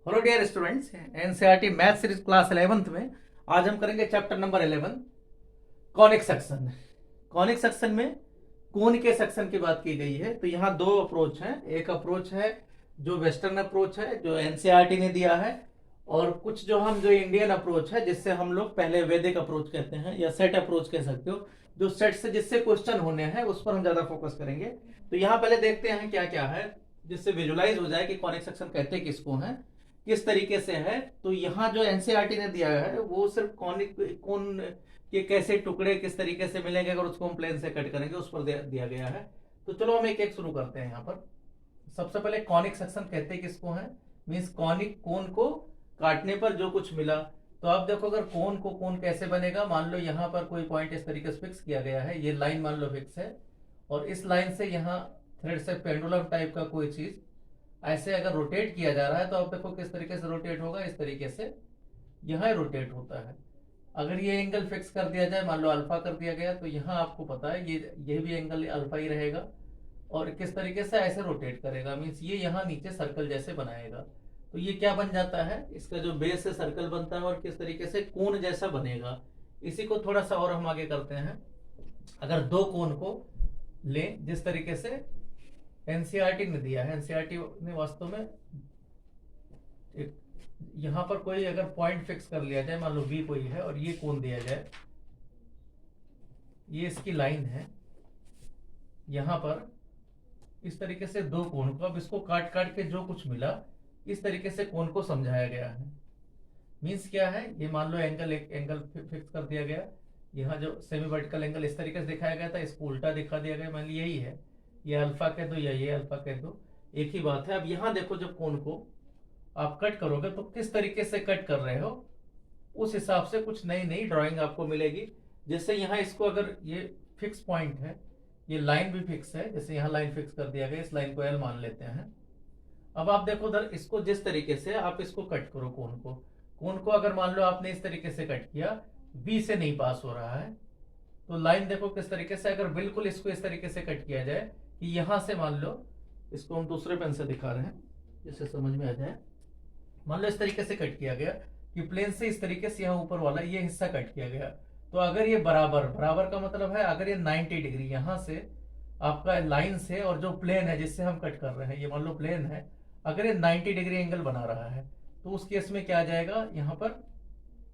Hello dear students, NCERT math series class 11th में आज हम करेंगे chapter number 11 conic section. Conic section में कोन के सेक्शन की बात की गई है। तो यहाँ दो अप्रोच हैं। एक अप्रोच है जो वेस्टर्न अप्रोच है जो एनसीईआरटी ने दिया है, और कुछ जो इंडियन अप्रोच है जिससे हम लोग पहले वैदिक अप्रोच कहते हैं या सेट अप्रोच कह सकते हो, जो सेट से जिससे क्वेश्चन होने हैं उस पर हम ज्यादा फोकस करेंगे। तो यहाँ पहले देखते हैं क्या क्या है जिससे विजुलाइज हो जाए कि कॉनिक सेक्शन कहते किसको हैं, किस तरीके से है। तो यहाँ जो एनसीईआरटी ने दिया है वो सिर्फ कॉनिक कोन के कैसे टुकड़े किस तरीके से मिलेंगे अगर उसको हम प्लेन से कट करेंगे उस पर दिया गया है। तो चलो हम एक एक शुरू करते हैं। यहाँ पर सबसे पहले कॉनिक सेक्शन कहते किसको है, मीन्स कॉनिक कोन को काटने पर जो कुछ मिला। तो आप देखो अगर कोन को कोन कैसे बनेगा, मान लो यहाँ पर कोई पॉइंट इस तरीके से फिक्स किया गया है, ये लाइन मान लो फिक्स है, और इस लाइन से यहाँ थ्रेड से पेंडुलम टाइप का कोई चीज ऐसे अगर रोटेट किया जा रहा है तो आप देखो किस तरीके से रोटेट होगा, इस तरीके से यहाँ रोटेट होता है। अगर ये एंगल फिक्स कर दिया जाए, मान लो अल्फा कर दिया गया, तो यहाँ आपको पता है ये भी एंगल अल्फा ही रहेगा, और किस तरीके से ऐसे रोटेट करेगा, मीन्स ये यहाँ नीचे सर्कल जैसे बनाएगा। तो ये क्या बन जाता है, इसका जो बेस है सर्कल बनता है और किस तरीके से कोन जैसा बनेगा। इसी को थोड़ा सा और हम आगे करते हैं। अगर दो कोन को लें जिस तरीके से एनसीईआरटी ने दिया है, एनसीईआरटी ने वास्तव में एक यहां पर कोई अगर पॉइंट फिक्स कर लिया जाए, मान लो बी कोई है और ये कोण दिया जाए, ये इसकी लाइन है, यहां पर इस तरीके से दो कोण को, अब इसको काट काट के जो कुछ मिला इस तरीके से कोण को समझाया गया है। मीन्स क्या है, ये मान लो एंगल एक एंगल फिक्स कर दिया गया, यहाँ जो सेमी वर्टिकल एंगल इस तरीके से दिखाया गया था, इसको उल्टा दिखा दिया गया, मान ली यही है, ये अल्फा कह दो या ये अल्फा कह दो, एक ही बात है। अब यहाँ देखो जब कोण को आप कट करोगे तो किस तरीके से कट कर रहे हो उस हिसाब से कुछ नई नई ड्राइंग आपको मिलेगी। जैसे यहाँ इसको अगर ये फिक्स पॉइंट है, ये लाइन भी फिक्स है, जैसे यहाँ लाइन फिक्स कर दिया गया, इस लाइन को एल मान लेते हैं। अब आप देखो उधर इसको जिस तरीके से आप इसको कट करो, कोण को अगर मान लो आपने इस तरीके से कट किया, बी से नहीं पास हो रहा है, तो लाइन देखो किस तरीके से, अगर बिल्कुल इसको इस तरीके से कट किया जाए कि यहां से मान लो, इसको हम दूसरे पेन से दिखा रहे हैं जिससे समझ में आ जाए, मान लो इस तरीके से कट किया गया कि प्लेन से इस तरीके से यहाँ ऊपर वाला ये हिस्सा कट किया गया, तो अगर ये बराबर बराबर का मतलब है अगर ये 90 डिग्री यहाँ से आपका लाइन से और जो प्लेन है जिससे हम कट कर रहे हैं, ये मान लो प्लेन है, अगर ये 90 डिग्री एंगल बना रहा है तो उस केस में क्या आ जाएगा, यहाँ पर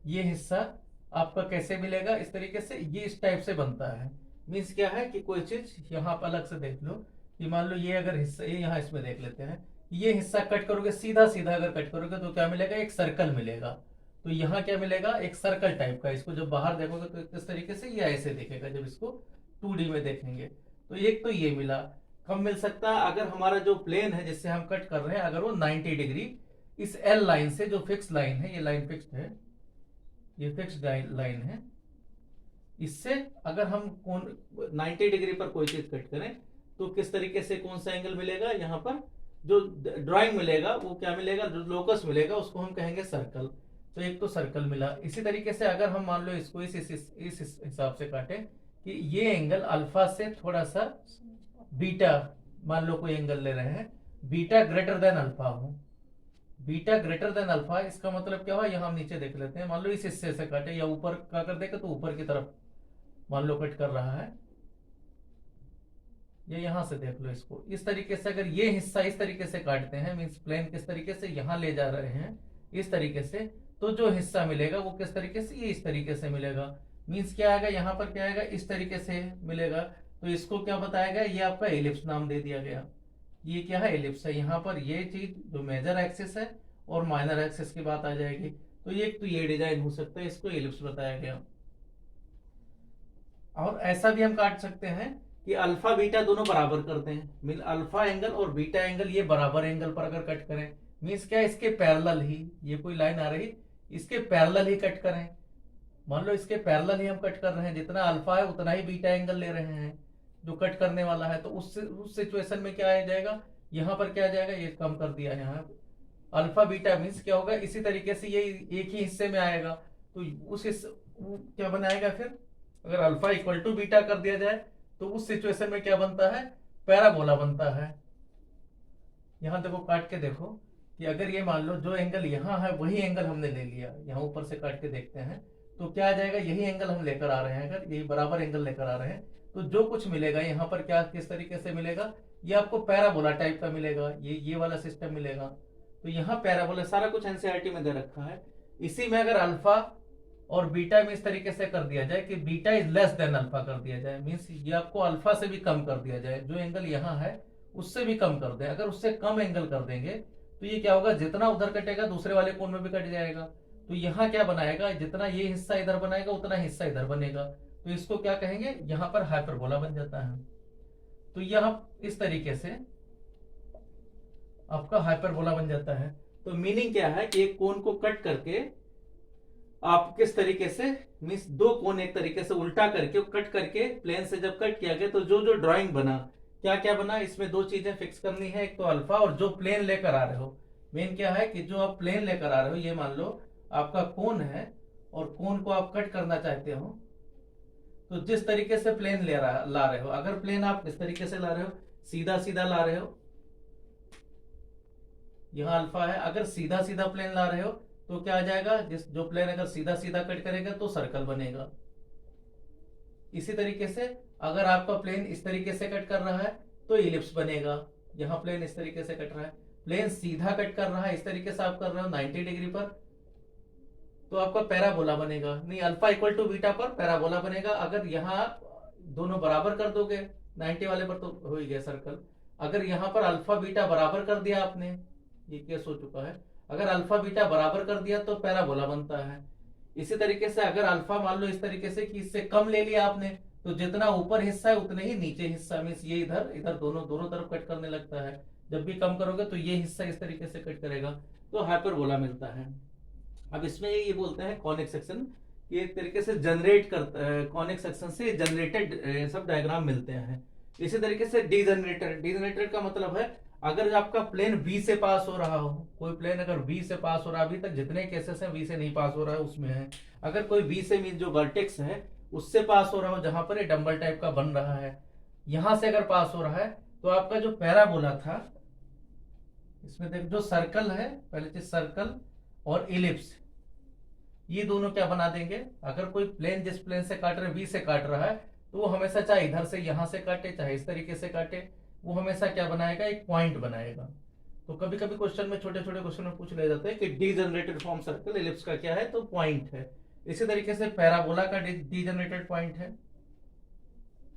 ये हिस्सा आपका कैसे मिलेगा, इस तरीके से ये इस टाइप से बनता है। मीन्स क्या है कि कोई चीज यहाँ पर अलग से देख लो कि मान लो ये अगर हिस्सा, ये यहाँ इसमें देख लेते हैं, ये हिस्सा कट करोगे सीधा सीधा अगर कट करोगे तो क्या मिलेगा, एक सर्कल मिलेगा। तो यहाँ क्या मिलेगा, एक सर्कल टाइप का। इसको जब बाहर देखोगे तो किस तरीके से ये ऐसे दिखेगा जब इसको 2D में देखेंगे। तो एक तो ये मिला। कब मिल सकता है, अगर हमारा जो प्लेन है जिससे हम कट कर रहे हैं अगर वो 90 डिग्री इस एल लाइन से, जो फिक्स लाइन है, ये लाइन फिक्स्ड है, ये फिक्स्ड लाइन है, इससे अगर हम कोण 90 डिग्री पर कोई चीज कट करें तो किस तरीके से कौन सा एंगल मिलेगा, यहाँ पर जो ड्राइंग मिलेगा वो क्या मिलेगा, जो लोकस मिलेगा उसको हम कहेंगे सर्कल। तो एक तो सर्कल मिला। इसी तरीके से अगर हम मान लो इसको इस हिसाब से काटे कि ये एंगल अल्फा से थोड़ा सा बीटा, मान लो कोई एंगल ले रहे हैं, बीटा ग्रेटर देन अल्फा हो, बीटा ग्रेटर देन अल्फा, इसका मतलब क्या हुआ, यहाँ हम नीचे देख लेते हैं, मान लो इस हिस्से से काटे या ऊपर का कर देगा तो ऊपर की तरफ मान लो कट कर रहा है, ये यहां से देख लो इसको इस तरीके से, अगर ये हिस्सा इस तरीके से काटते हैं, मीन्स प्लेन किस तरीके से यहां ले जा रहे हैं इस तरीके से, तो जो हिस्सा मिलेगा वो किस तरीके से, ये इस तरीके से मिलेगा। मीन्स क्या आएगा, यहाँ पर क्या आएगा, इस तरीके से मिलेगा। तो इसको क्या बताया गया, ये आपका एलिप्स नाम दे दिया गया। ये क्या है, एलिप्स है। यहाँ पर ये चीज जो मेजर एक्सिस है और माइनर एक्सिस की बात आ जाएगी। तो ये डिजाइन हो सकता है, इसको एलिप्स बताया गया। और ऐसा भी हम काट सकते हैं कि अल्फा बीटा दोनों बराबर करते हैं, मीन अल्फा एंगल और बीटा एंगल ये बराबर एंगल पर अगर कट करें, मीन्स क्या, इसके पैरेलल ही, ये कोई लाइन आ रही, इसके पैरेलल ही कट करें। मान लो इसके पैरेलल ही हम कट कर रहे हैं, जितना अल्फा है उतना ही बीटा एंगल ले रहे हैं जो कट करने वाला है, तो उस सिचुएशन में क्या आ जाएगा, यहाँ पर क्या आ जाएगा, ये कम कर दिया यहाँ अल्फा बीटा, मीन्स क्या होगा, इसी तरीके से ये एक ही हिस्से में आएगा। तो उस क्या बनाएगा फिर, अगर अल्फा इक्वल टू बीटा कर दिया जाए तो उस सिचुएशन में क्या बनता है, पैराबोला बनता है। यहां देखो काट के देखो, कि अगर ये मान लो जो एंगल यहाँ है वही एंगल हमने ले लिया, यहाँ ऊपर से काट के देखते हैं तो क्या आ जाएगा, यही एंगल हम लेकर आ रहे हैं, अगर यही बराबर एंगल लेकर आ रहे हैं तो जो कुछ मिलेगा यहाँ पर क्या किस तरीके से मिलेगा, ये आपको पैराबोला टाइप का मिलेगा, ये वाला सिस्टम मिलेगा। तो यहाँ पैराबोला सारा कुछ एनसीईआरटी में दे रखा है। इसी में अगर अल्फा और बीटा में इस तरीके से कर दिया जाए कि beta is less than alpha कर दिया जाए, मीन्स ये आपको अल्फा से भी कम कर दिया जाए, जो एंगल यहाँ है उससे भी कम कर दें, अगर उससे कम एंगल कर देंगे तो ये क्या होगा, जितना उधर कटेगा दूसरे वाले कोण में भी कट जाएगा। तो यहाँ क्या बनाएगा, जितना ये हिस्सा इधर बनाएगा उतना हिस्सा इधर बनेगा, तो इसको क्या कहेंगे, यहाँ पर हाइपरबोला बन जाता है। तो यह इस तरीके से आपका हाइपरबोला बन जाता है। तो मीनिंग क्या है कि एक कोण को कट करके आप किस तरीके से, मीन्स दो कोण एक तरीके से उल्टा करके कट करके प्लेन से जब कट किया गया तो जो जो ड्राइंग बना, क्या क्या बना, इसमें दो चीजें फिक्स करनी है, एक तो अल्फा और जो प्लेन लेकर आ रहे हो। मेन क्या है कि जो आप प्लेन लेकर आ रहे हो, ये मान लो आपका कोण है और कोण को आप कट करना चाहते हो, तो जिस तरीके से प्लेन ला रहे हो, अगर प्लेन आप इस तरीके से ला रहे हो, सीधा सीधा ला रहे हो, यहाँ अल्फा है, अगर सीधा सीधा प्लेन ला रहे हो तो क्या आ जाएगा, जो प्लेन अगर सीधा सीधा कट करेगा तो सर्कल बनेगा। इसी तरीके से अगर आपका प्लेन इस तरीके से कट कर रहा है तो इलिप्स बनेगा। यहाँ प्लेन इस तरीके से कट रहा है, प्लेन सीधा कट कर रहा है, इस तरीके से आप कर रहे हो 90 डिग्री पर, तो आपका पैराबोला बनेगा। नहीं, अल्फा इक्वल टू बीटा पर पैराबोला बनेगा। अगर यहाँ दोनों बराबर कर दोगे 90 वाले पर तो हो ही गया सर्कल। अगर यहाँ पर अल्फा बीटा बराबर कर दिया आपने, ये केस हो चुका है, अगर अल्फा बीटा बराबर कर दिया तो पैराबोला बनता है। इसी तरीके से अगर अल्फा मान लो इस तरीके से कि इससे कम ले लिया आपने, तो जितना ऊपर हिस्सा है उतने ही नीचे हिस्सा, मीन्स ये इधर इधर दोनों तरफ कट करने लगता है। जब भी कम करोगे तो ये हिस्सा इस तरीके से कट करेगा, तो हाइपरबोला मिलता है। अब इसमें ये बोलते हैं कॉनिक सेक्शन, ये एक तरीके से जनरेट करता है, कॉनिक सेक्शन से जनरेटेड सब डायग्राम मिलते हैं। इसी तरीके से डीजनरेटेड का मतलब है अगर आपका प्लेन V से पास हो रहा हो, कोई प्लेन अगर V से पास हो रहा है, अभी तक जितने केसेस हैं V से नहीं पास हो रहा है उसमें है, अगर कोई V से मीन जो वर्टेक्स है उससे पास हो रहा हो, जहां पर ये डंबल टाइप का बन रहा है, यहां से अगर पास हो रहा है तो आपका जो पैराबोला था, इसमें देख जो सर्कल है, पहले चीज सर्कल और इलिप्स, ये दोनों क्या बना देंगे। अगर कोई प्लेन जिस प्लेन से काट रहे V से काट रहा है तो वो हमेशा चाहे इधर से यहां से काटे चाहे इस तरीके से काटे, वो हमेशा क्या बनाएगा, एक पॉइंट बनाएगा। तो कभी कभी क्वेश्चन में छोटे छोटे क्वेश्चन में पूछ ले जाते हैं कि डीजनरेटेड फॉर्म सर्कल इलिप्स का क्या है, तो पॉइंट है। इसी तरीके से पैराबोला का डीजनरेटेड पॉइंट है।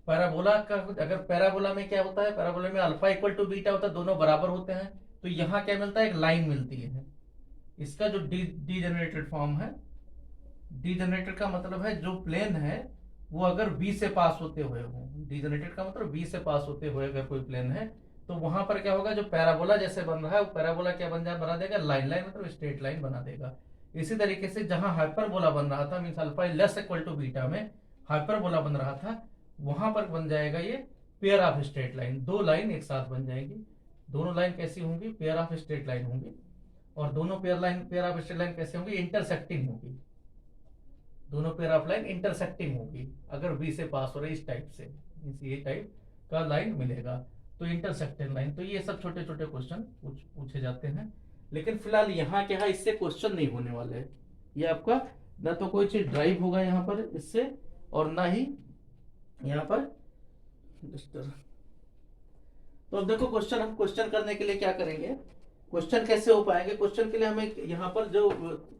पैराबोला का अगर पैराबोला में क्या होता है, पैराबोला में अल्फा इक्वल टू बीटा होता है, दोनों बराबर होते हैं, तो यहाँ क्या मिलता है, एक लाइन मिलती है। इसका जो डीजनरेटेड फॉर्म है, डीजनरेटेड का मतलब है जो प्लेन है वो अगर बी से पास होते हुए हो, डीजनरेटेड का मतलब बी से पास होते हुए अगर कोई प्लेन है तो वहां पर क्या होगा, जो पैराबोला जैसे बन रहा है वो पैराबोला क्या बना देगा, लाइन मतलब स्ट्रेट लाइन बना देगा। इसी तरीके से जहां हाइपरबोला बन रहा था, mean alpha less equal to beta में हाइपरबोला बन रहा था, वहां पर बन जाएगा ये पेयर ऑफ स्ट्रेट लाइन, दो लाइन एक साथ बन जाएगी। दोनों लाइन कैसी होंगी, पेयर ऑफ स्ट्रेट लाइन होंगी, और दोनों पेयर ऑफ स्ट्रेट लाइन कैसे होंगी, इंटरसेक्टिंग होगी। दोनों पेयर ऑफ लाइन इंटरसेक्टिंग होगी अगर बी से पास हो रही इस टाइप से, ये टाइप का लाइन मिलेगा, तो इंटरसेक्टिंग लाइन। तो ये सब छोटे छोटे क्वेश्चन पूछे जाते हैं, लेकिन फिलहाल यहाँ क्या है, इससे क्वेश्चन नहीं होने वाले हैं। ये आपका ना तो कोई चीज ड्राइव होगा यहाँ पर इससे, और ना ही यहाँ पर डिस्टर। तो अब देखो क्वेश्चन, हम क्वेश्चन करने के लिए क्या करेंगे, क्वेश्चन कैसे हो पाएंगे, क्वेश्चन के लिए हमें यहाँ पर जो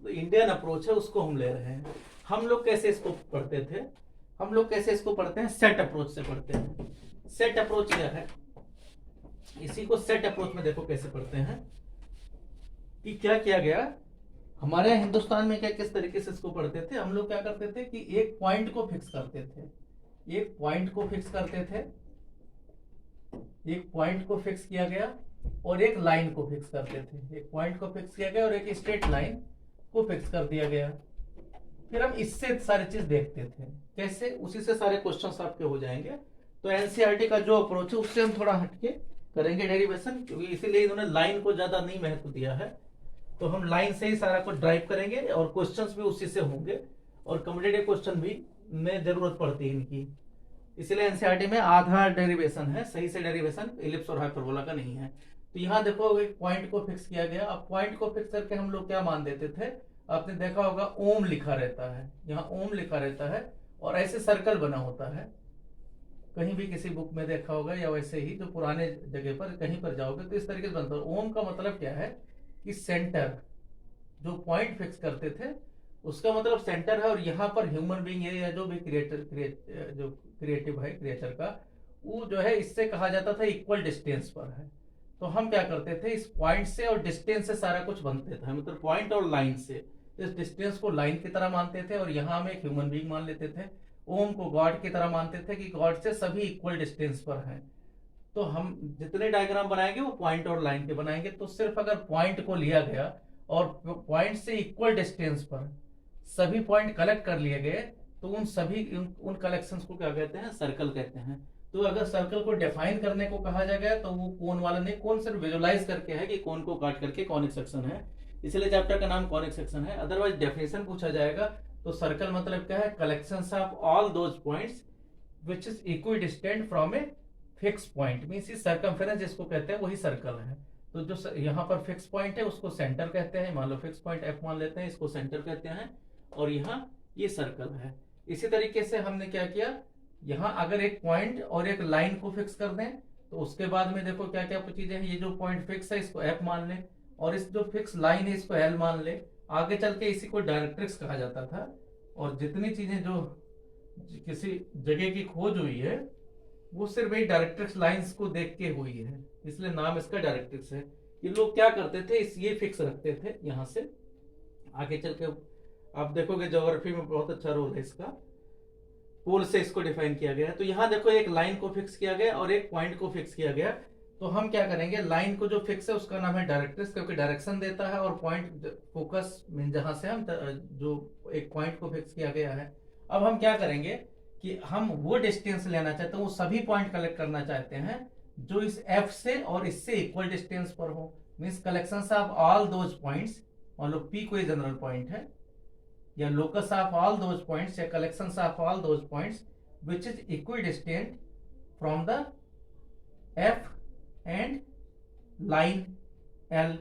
इंडियन अप्रोच है उसको हम ले रहे हैं। हम लोग कैसे इसको पढ़ते थे, हम लोग कैसे इसको पढ़ते हैं, सेट अप्रोच से पढ़ते हैं। सेट अप्रोच क्या है, इसी को सेट अप्रोच में देखो कैसे पढ़ते हैं कि क्या किया गया हमारे यहाँ हिंदुस्तान में, क्या किस तरीके से इसको पढ़ते थे। हम लोग क्या करते थे कि एक पॉइंट को फिक्स करते थे, एक पॉइंट को फिक्स करते थे, एक पॉइंट को फिक्स किया गया और एक लाइन को फिक्स करते थे। एक पॉइंट को फिक्स किया गया और एक स्ट्रेट लाइन को फिक्स कर दिया गया। फिर हम इससे सारी चीज देखते थे कैसे, उसी से सारे क्वेश्चंस आपके हो जाएंगे। तो एनसीईआरटी का जो अप्रोच है उससे हम थोड़ा हटके करेंगे डेरिवेशन, क्योंकि इसीलिए इन्होंने लाइन को ज्यादा नहीं महत्व दिया है। तो हम लाइन से ही सारा कुछ ड्राइव करेंगे और क्वेश्चंस भी उसी से होंगे, और कॉम्पिटिटिव क्वेश्चन भी में जरूरत पड़ती है इनकी। इसलिए एनसीईआरटी में आधा डेरिवेशन है, सही से डेरिवेशन इलिप्स और हाइपरबोला का नहीं है। तो यहाँ देखो एक पॉइंट को फिक्स किया गया। अब पॉइंट को फिक्स करके हम लोग क्या मान देते थे, आपने देखा होगा ओम लिखा रहता है, यहाँ ओम लिखा रहता है और ऐसे सर्कल बना होता है, कहीं भी किसी बुक में देखा होगा या वैसे ही जो पुराने जगह पर कहीं पर जाओगे तो इस तरीके से बनता है। ओम का मतलब क्या है कि सेंटर, जो पॉइंट फिक्स करते थे उसका मतलब सेंटर है। और यहाँ पर ह्यूमन बीइंग है या जो भी जो क्रिएटिव है क्रिएचर का, वो जो है इससे कहा जाता था इक्वल डिस्टेंस पर है। तो हम क्या करते थे, इस पॉइंट से और डिस्टेंस से सारा कुछ बनते थे, मतलब पॉइंट और लाइन से इस डिस्टेंस को लाइन की तरह मानते थे और यहाँ हम एक ह्यूमन बीइंग मान लेते थे। ओम को गॉड की तरह मानते थे कि गॉड से सभी इक्वल डिस्टेंस पर हैं। तो हम जितने डायग्राम बनाएंगे वो पॉइंट और लाइन के बनाएंगे। तो सिर्फ अगर पॉइंट को लिया गया और पॉइंट से इक्वल डिस्टेंस पर सभी पॉइंट कलेक्ट कर लिए गए तो उन सभी उन कलेक्शंस को क्या कहते हैं, सर्कल कहते हैं। तो अगर सर्कल को डिफाइन करने को कहा जाएगा तो वो कोन वाला नहीं, कोन सिर्फ विजुलाइज करके है कि कोन को काट करके कॉनिक सेक्शन है, इसलिए चैप्टर का नाम कॉनिक सेक्शन है। अदरवाइज डेफिनेशन पूछा जाएगा तो सर्कल मतलब क्या है, collections of all those points which is equidistant from a fix point, means circumference जिसको कहते हैं वही सर्कल है। तो जो यहाँ पर फिक्स पॉइंट है उसको सेंटर कहते हैं, मान लो फिक्स पॉइंट एफ मान लेते हैं, इसको सेंटर कहते हैं और यहाँ ये सर्कल है। इसी तरीके से हमने क्या किया, यहाँ अगर एक पॉइंट और एक लाइन को फिक्स कर दें तो उसके बाद में देखो क्या क्या चीजें हैं। ये जो पॉइंट फिक्स है इसको एफ मान ले और इस जो फिक्स लाइन है इसको एल मान ले। आगे चल के इसी को डायरेक्ट्रिक्स कहा जाता था। और जितनी चीजें जो किसी जगह की खोज हुई है वो सिर्फ एक डायरेक्ट्रिक्स लाइंस को देख के हुई है, इसलिए नाम इसका डायरेक्ट्रिक्स है। ये लोग क्या करते थे, इस ये फिक्स रखते थे यहाँ से। आगे चल के आप देखोगे ज्योग्राफी में बहुत अच्छा रोल है इसका, पोल से इसको डिफाइन किया गया है। तो यहाँ देखो एक लाइन को फिक्स किया गया और एक पॉइंट को फिक्स किया गया। तो हम क्या करेंगे, लाइन को जो फिक्स है उसका नाम है डायरेक्ट्रिक्स क्योंकि डायरेक्शन देता है, और पॉइंट फोकस मीन जहां से हम जो एक पॉइंट को फिक्स किया गया है। अब हम क्या करेंगे कि हम वो डिस्टेंस लेना चाहते हैं, वो सभी पॉइंट कलेक्ट करना चाहते हैं जो इस एफ से और इससे इक्वल डिस्टेंस पर हो। Means collection of all those points, मान लो पी कोई जनरल पॉइंट है, या locus of all those points या collections of all those points which is equidistant from the F and line L,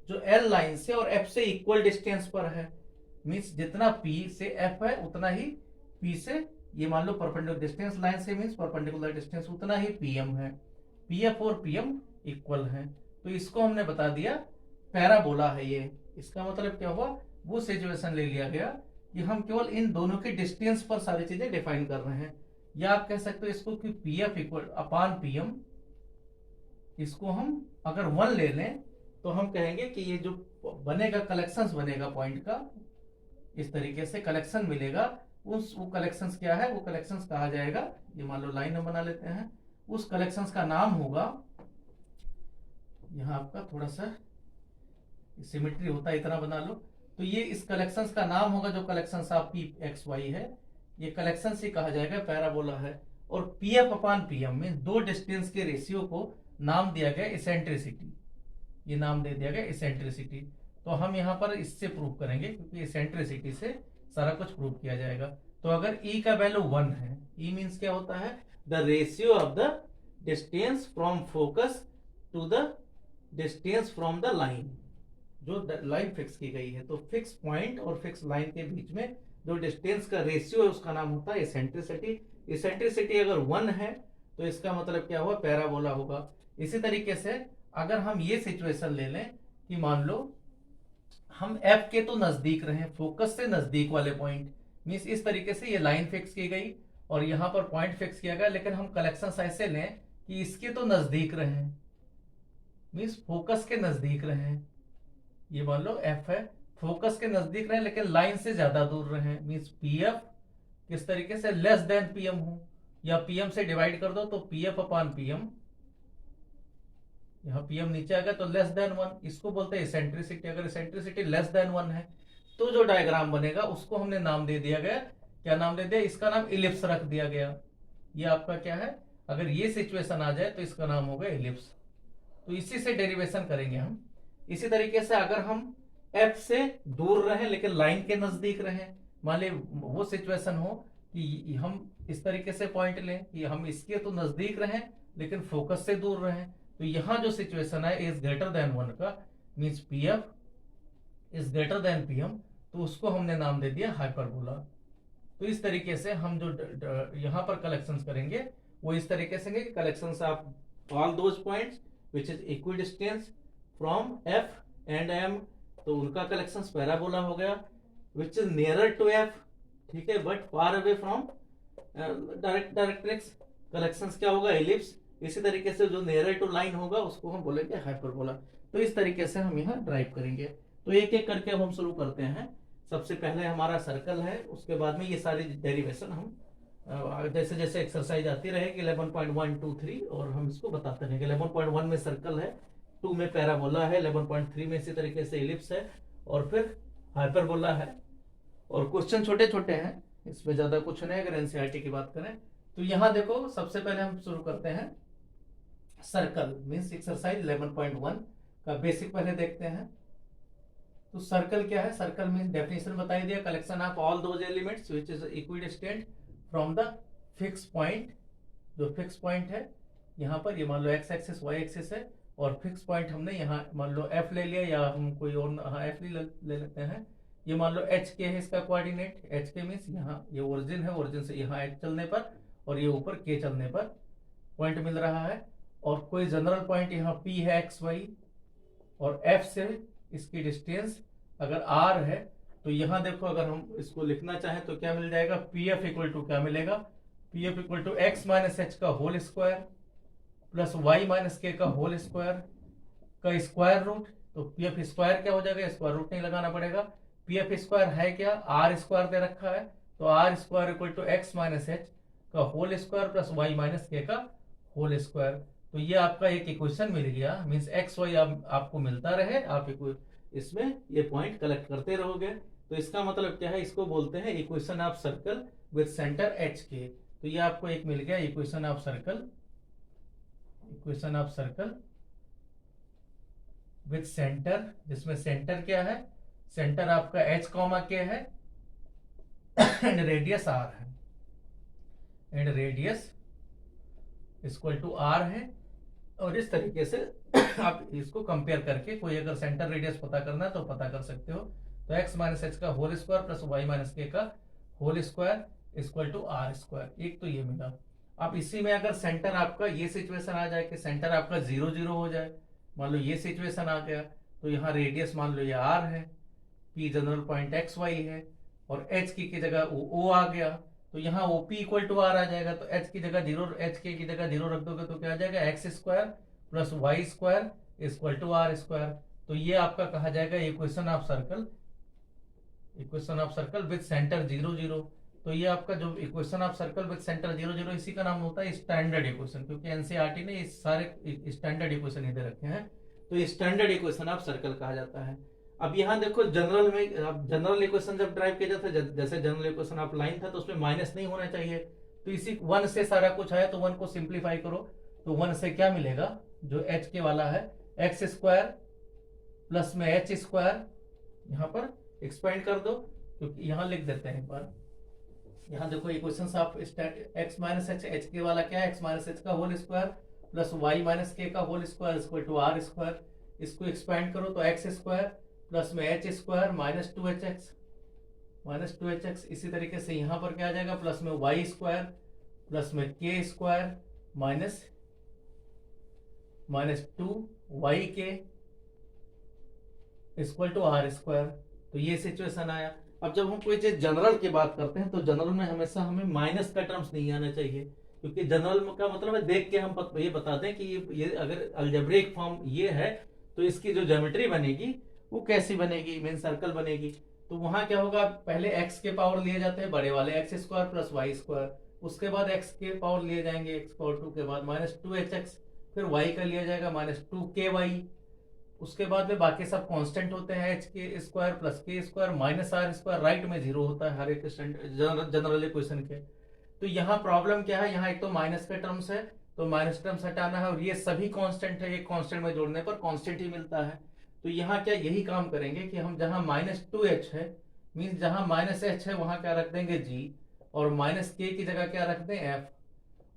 जो L line से और F से इक्वल डिस्टेंस पर है। मीन्स जितना पी से एफ है उतना ही पी से, ये मान लो परपेंडिकुलर डिस्टेंस लाइन से मीन्स परपेंडिकुलर डिस्टेंस उतना ही पीएम है, पीएफ और पीएम इक्वल है। तो इसको हमने बता दिया पैराबोला है ये। इसका मतलब क्या हुआ, वो सिचुएशन ले लिया गया कि हम केवल इन दोनों के डिस्टेंस पर सारी चीजें डिफाइन कर रहे हैं। या आप कह सकते हो इसको कि पीएफ इक्वल अपान पीएम, इसको हम अगर 1 ले लें तो हम कहेंगे कि ये जो बनेगा कलेक्शंस बनेगा पॉइंट का, इस तरीके से कलेक्शन मिलेगा। उस वो कलेक्शंस क्या है, वो कलेक्शंस कहा जाएगा, ये मान लो लाइन हम बना लेते हैं, उस कलेक्शंस का नाम होगा, यहाँ आपका थोड़ा सा सिमेट्री होता है इतना बना लो। तो ये इस कलेक्शंस का नाम होगा जो collections of P x y है, ये कलेक्शन से कहा जाएगा पैराबोला है। और P F upon P M में दो डिस्टेंस के रेशियो को नाम दिया गया इसेंट्रिसिटी, ये नाम दे दिया गया इसेंट्रिसिटी। तो हम यहाँ पर इससे प्रूव करेंगे क्योंकि इसेंट्रिसिटी से सारा कुछ प्रूव किया जाएगा। तो अगर ई का वैल्यू 1 है, ई मीन्स क्या होता है, the ratio of the distance from focus to the distance from the line, जो लाइन फिक्स की गई है। तो फिक्स पॉइंट और फिक्स लाइन के बीच में जो डिस्टेंस का रेशियो है उसका नाम होता है इसेंट्रिसिटी। इसेंट्रिसिटी अगर 1 है तो इसका मतलब क्या हुआ, पैराबोला होगा। इसी तरीके से अगर हम ये सिचुएशन ले लें कि मान लो हम एफ के तो नजदीक रहे, फोकस से नजदीक वाले पॉइंट, मीन्स इस तरीके से ये लाइन फिक्स की गई और यहाँ पर पॉइंट फिक्स किया गया, लेकिन हम कलेक्शन ऐसे लें कि इसके तो नजदीक रहे, मीन्स फोकस के नजदीक रहे। ये मान लो एफ है, फोकस के नजदीक रहे लेकिन लाइन से ज्यादा दूर रहे, मीन्स पीएफ किस तरीके से लेस देन पीएम हो, या पीएम से डिवाइड कर दो तो पीएफ अपान पीएम, यहाँ पीएम नीचे आ गया तो लेस देन 1, इसको बोलते हैं इसेंट्रिसिटी। अगर इसेंट्रिसिटी लेस देन 1 है तो जो डायग्राम बनेगा उसको हमने नाम दे दिया गया, क्या नाम दे दिया, इसका नाम इलिप्स रख दिया गया। ये आपका क्या है, अगर ये सिचुएशन आ जाए तो इसका नाम होगा इलिप्स। तो इसी से डेरिवेशन करेंगे हम। इसी तरीके से अगर हम एफ से दूर रहें लेकिन लाइन के नजदीक रहें, मान ली वो सिचुएशन हो कि हम इस तरीके से पॉइंट लें कि हम इसके तो नजदीक रहें लेकिन फोकस से दूर रहें, तो यहाँ जो सिचुएशन है इज ग्रेटर देन 1 का, means P F is greater than P M, तो उसको हमने नाम दे दिया हाइपरबोला। तो इस तरीके से हम जो यहाँ पर कलेक्शंस करेंगे वो इस तरीके से कि collections of all those points which is equidistance from F and M, तो उनका कलेक्शंस पैराबोला हो गया। Which is nearer to F, ठीक है, but far away from directrix, collections क्या होगा, एलिप्स। इसी तरीके से जो नियरर टू लाइन होगा उसको हम बोलेंगे हाइपरबोला। तो इस तरीके से हम यहाँ ड्राइव करेंगे। तो एक एक करके हम शुरू करते हैं। सबसे पहले हमारा सर्कल है, उसके बाद में ये सारी डेरिवेशन हम जैसे जैसे एक्सरसाइज आती रहेगी 11.1, 2, 3 और हम इसको बताते रहेंगे। 11.1 में सर्कल है, 2 में पैराबोला है, 11.3 में इसी तरीके से एलिप्स है और फिर हाइपरबोला है। और क्वेश्चन छोटे छोटे हैं, इसमें ज्यादा कुछ नहीं। अगर एनसीईआरटी की बात करें तो यहाँ देखो सबसे पहले हम शुरू करते हैं सर्कल मीन्स एक्सरसाइज 11.1 का बेसिक पहले देखते हैं। तो सर्कल क्या है, सर्कल मीन डेफिनेशन बताई दिया, collection of all those elements which is equidistant from the fix point. जो फिक्स पॉइंट है यहाँ पर, ये मान लो एक्स एक्सिस वाई एक्सिस है और फिक्स पॉइंट हमने यहाँ मान लो एफ ले लिया या हम कोई और एफ ले लेते हैं। ये मान लो एच के है इसका कोऑर्डिनेट, एच के मीन्स यहाँ ये ओरिजिन है, ओरिजिन से यहाँ एच चलने पर और ये ऊपर के चलने पर पॉइंट मिल रहा है। और कोई जनरल पॉइंट यहाँ पी है एक्स वाई और एफ से इसकी डिस्टेंस अगर आर है तो यहाँ देखो अगर हम इसको लिखना चाहें तो क्या मिल जाएगा, पी एफ इक्वल टू क्या मिलेगा, P F equal to X minus H का whole square plus Y minus के का होल स्क्वायर का स्क्वायर रूट। तो पी एफ स्क्वायर क्या हो जाएगा, स्क्वायर रूट नहीं लगाना पड़ेगा। पी एफ स्क्वायर है क्या, आर स्क्वायर दे रखा है, तो R square equal to X minus H का whole square plus Y minus के का होल स्क्वायर। तो ये आपका एक इक्वेशन मिल गया, मीन्स एक्स वाई आपको मिलता रहे, आप इसमें ये पॉइंट कलेक्ट करते रहोगे। तो इसका मतलब क्या है, इसको बोलते हैं equation of circle with centre h k. तो ये आपको एक मिल गया equation of circle, equation of circle with centre, जिसमें सेंटर क्या है, सेंटर आपका एच कॉमा के है एंड रेडियस आर है, and radius equal to r है। और इस तरीके से आप इसको कंपेयर करके कोई अगर सेंटर रेडियस पता करना है तो पता कर सकते हो। तो x माइनस एच का whole square plus Y minus के का whole square equal to are square, एक तो ये मिला। अब इसी में अगर सेंटर आपका ये सिचुएशन आ जाए कि सेंटर आपका 0, 0 हो जाए, मान लो ये सिचुएशन आ गया, तो यहाँ रेडियस मान लो ये आर है, P general point x y है और एच की जगह ओ आ गया, तो यहाँ O P equal to R आ जाएगा। तो एच की जगह 0, एच के की जगह 0 रख दोगे तो क्या आ जाएगा, x square plus Y square equal to are square. तो ये आपका कहा जाएगा equation of circle, equation of circle with centre 0, 0। तो ये आपका जो equation of circle with centre 0, 0 इसी का नाम होता है स्टैंडर्ड इक्वेशन, क्योंकि एनसीईआरटी ने इस सारे स्टैंडर्ड इक्वेशन ही दे रखे हैं। तो ये स्टैंडर्ड इक्वेशन ऑफ सर्कल कहा जाता है। अब यहाँ देखो जनरल में, अब जनरल इक्वेशन जब ड्राइव किया जाता है, जैसे जनरल इक्वेशन ऑफ लाइन था तो उसमें माइनस नहीं होना चाहिए, तो इसी 1 से सारा कुछ आया तो 1 को सिंप्लीफाई करो तो 1 से क्या मिलेगा, जो एच के वाला है एक्स स्क्वायर प्लस में एच स्क्वायर, यहाँ पर एक्सपेंड कर दो क्योंकि यहाँ लिख देते हैं एक बार। यहाँ देखो equation of x minus h, h k वाला क्या है, एक्स माइनस एच का whole square plus Y minus के का whole square equal to are square. इसको एक्सपेंड करो तो एक्स स्क्वायर प्लस में एच स्क्वायर माइनस 2hx, इसी तरीके से यहाँ पर क्या आ जाएगा, प्लस में वाई स्क्वायर प्लस में के स्क्वायर माइनस 2y के इक्वल टू आर स्क्वायर। तो ये सिचुएशन आया। अब जब हम कोई चीज जनरल की बात करते हैं तो जनरल में हमेशा हमें माइनस का टर्म्स नहीं आना चाहिए, क्योंकि जनरल का मतलब है देख के हम ये बता दें कि ये अगर अलजेब्रिक फॉर्म ये है तो इसकी जो ज्योमेट्री बनेगी वो कैसी बनेगी, मीन सर्कल बनेगी। तो वहां क्या होगा, पहले x के पावर लिए जाते हैं बड़े वाले x square plus Y square, उसके बाद x के पावर लिए जाएंगे x पावर 2 के बाद माइनस 2hx, फिर y का लिया जाएगा माइनस 2ky, उसके बाद में बाकी सब कांस्टेंट होते हैं, एच के square plus k square minus r square, right में 0 होता है हर एक जनरल इक्वेशन के। तो यहाँ प्रॉब्लम क्या है, यहाँ एक तो माइनस का टर्म्स है तो माइनस टर्म्स हटाना है, और ये सभी कांस्टेंट है, ये कांस्टेंट में जोड़ने पर कांस्टेंट ही मिलता है। तो यहाँ क्या यही काम करेंगे कि हम जहाँ माइनस 2h है, मीन्स जहाँ माइनस h है वहां क्या रख देंगे g, और माइनस k की जगह क्या रख दें f,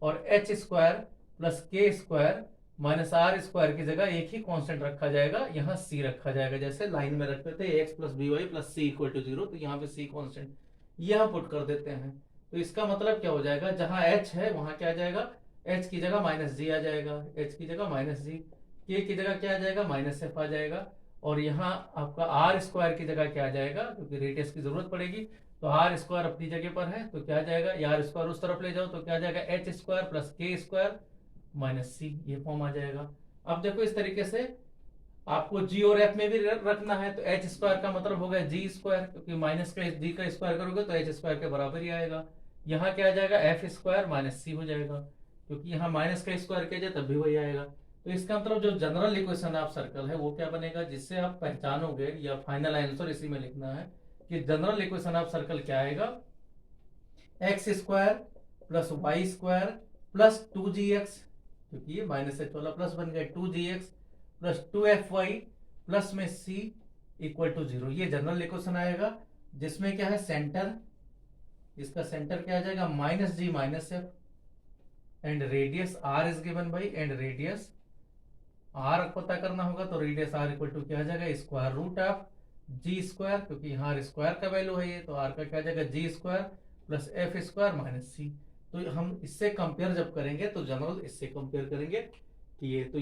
और h square plus k square minus r square की जगह एक ही कांस्टेंट रखा जाएगा, यहाँ सी रखा जाएगा, जैसे लाइन में रखते थे x plus b y plus c equal to 0, तो यहाँ पे सी कांस्टेंट यहाँ पुट कर देते हैं। तो इसका मतलब क्या हो जाएगा, जहां एच है वहां क्या आ जाएगा, एच की जगह माइनस जी आ जाएगा, एच की जगह माइनस जी, के की जगह क्या आ जाएगा, माइनस एफ आ जाएगा। और यहाँ आपका आर स्क्वायर की जगह क्या आ जाएगा, क्योंकि रेडियस की जरूरत पड़ेगी, तो आर स्क्वायर अपनी जगह पर है, तो क्या आ जाएगा, आर स्क्वायर उस तरफ ले जाओ तो क्या आ जाएगा, H square plus k square minus सी, ये फॉर्म आ जाएगा। अब देखो इस तरीके से आपको जी और एफ में भी रखना है, तो एच स्क्वायर का मतलब हो गया जी स्क्वायर, क्योंकि माइनस का जी का स्क्वायर करोगे तो एच स्क्वायर के बराबर ही आएगा। यहाँ क्या आ जाएगा, एफ स्क्वायर माइनस सी हो जाएगा, क्योंकि यहाँ माइनस का स्क्वायर किया जाए तब भी वही आएगा। तो इसका मतलब जो जनरल इक्वेशन ऑफ सर्कल है वो क्या बनेगा, जिससे आप पहचानोगे, या फाइनल आंसर इसी में लिखना है कि जनरल इक्वेशन ऑफ सर्कल क्या आएगा, x square plus Y square plus 2gx, क्योंकि ये माइनस एच वाला प्लस बन गया, 2gx प्लस 2fy प्लस में c इक्वल टू 0, ये जनरल इक्वेशन आएगा, जिसमें क्या है सेंटर, इसका सेंटर क्या आ जाएगा, minus g minus f, and radius r is given by, and radius r पता करना होगा, तो रेडियस आर इक्वल टू क्या आ जाएगा, square root of ji square, क्योंकि यहाँ स्क्वायर का वैल्यू है ये, तो आर का क्या आ जाएगा, G square plus F square minus C. तो हम इससे कंपेयर जब करेंगे तो जनरल इससे कंपेयर करेंगे कि ये, तो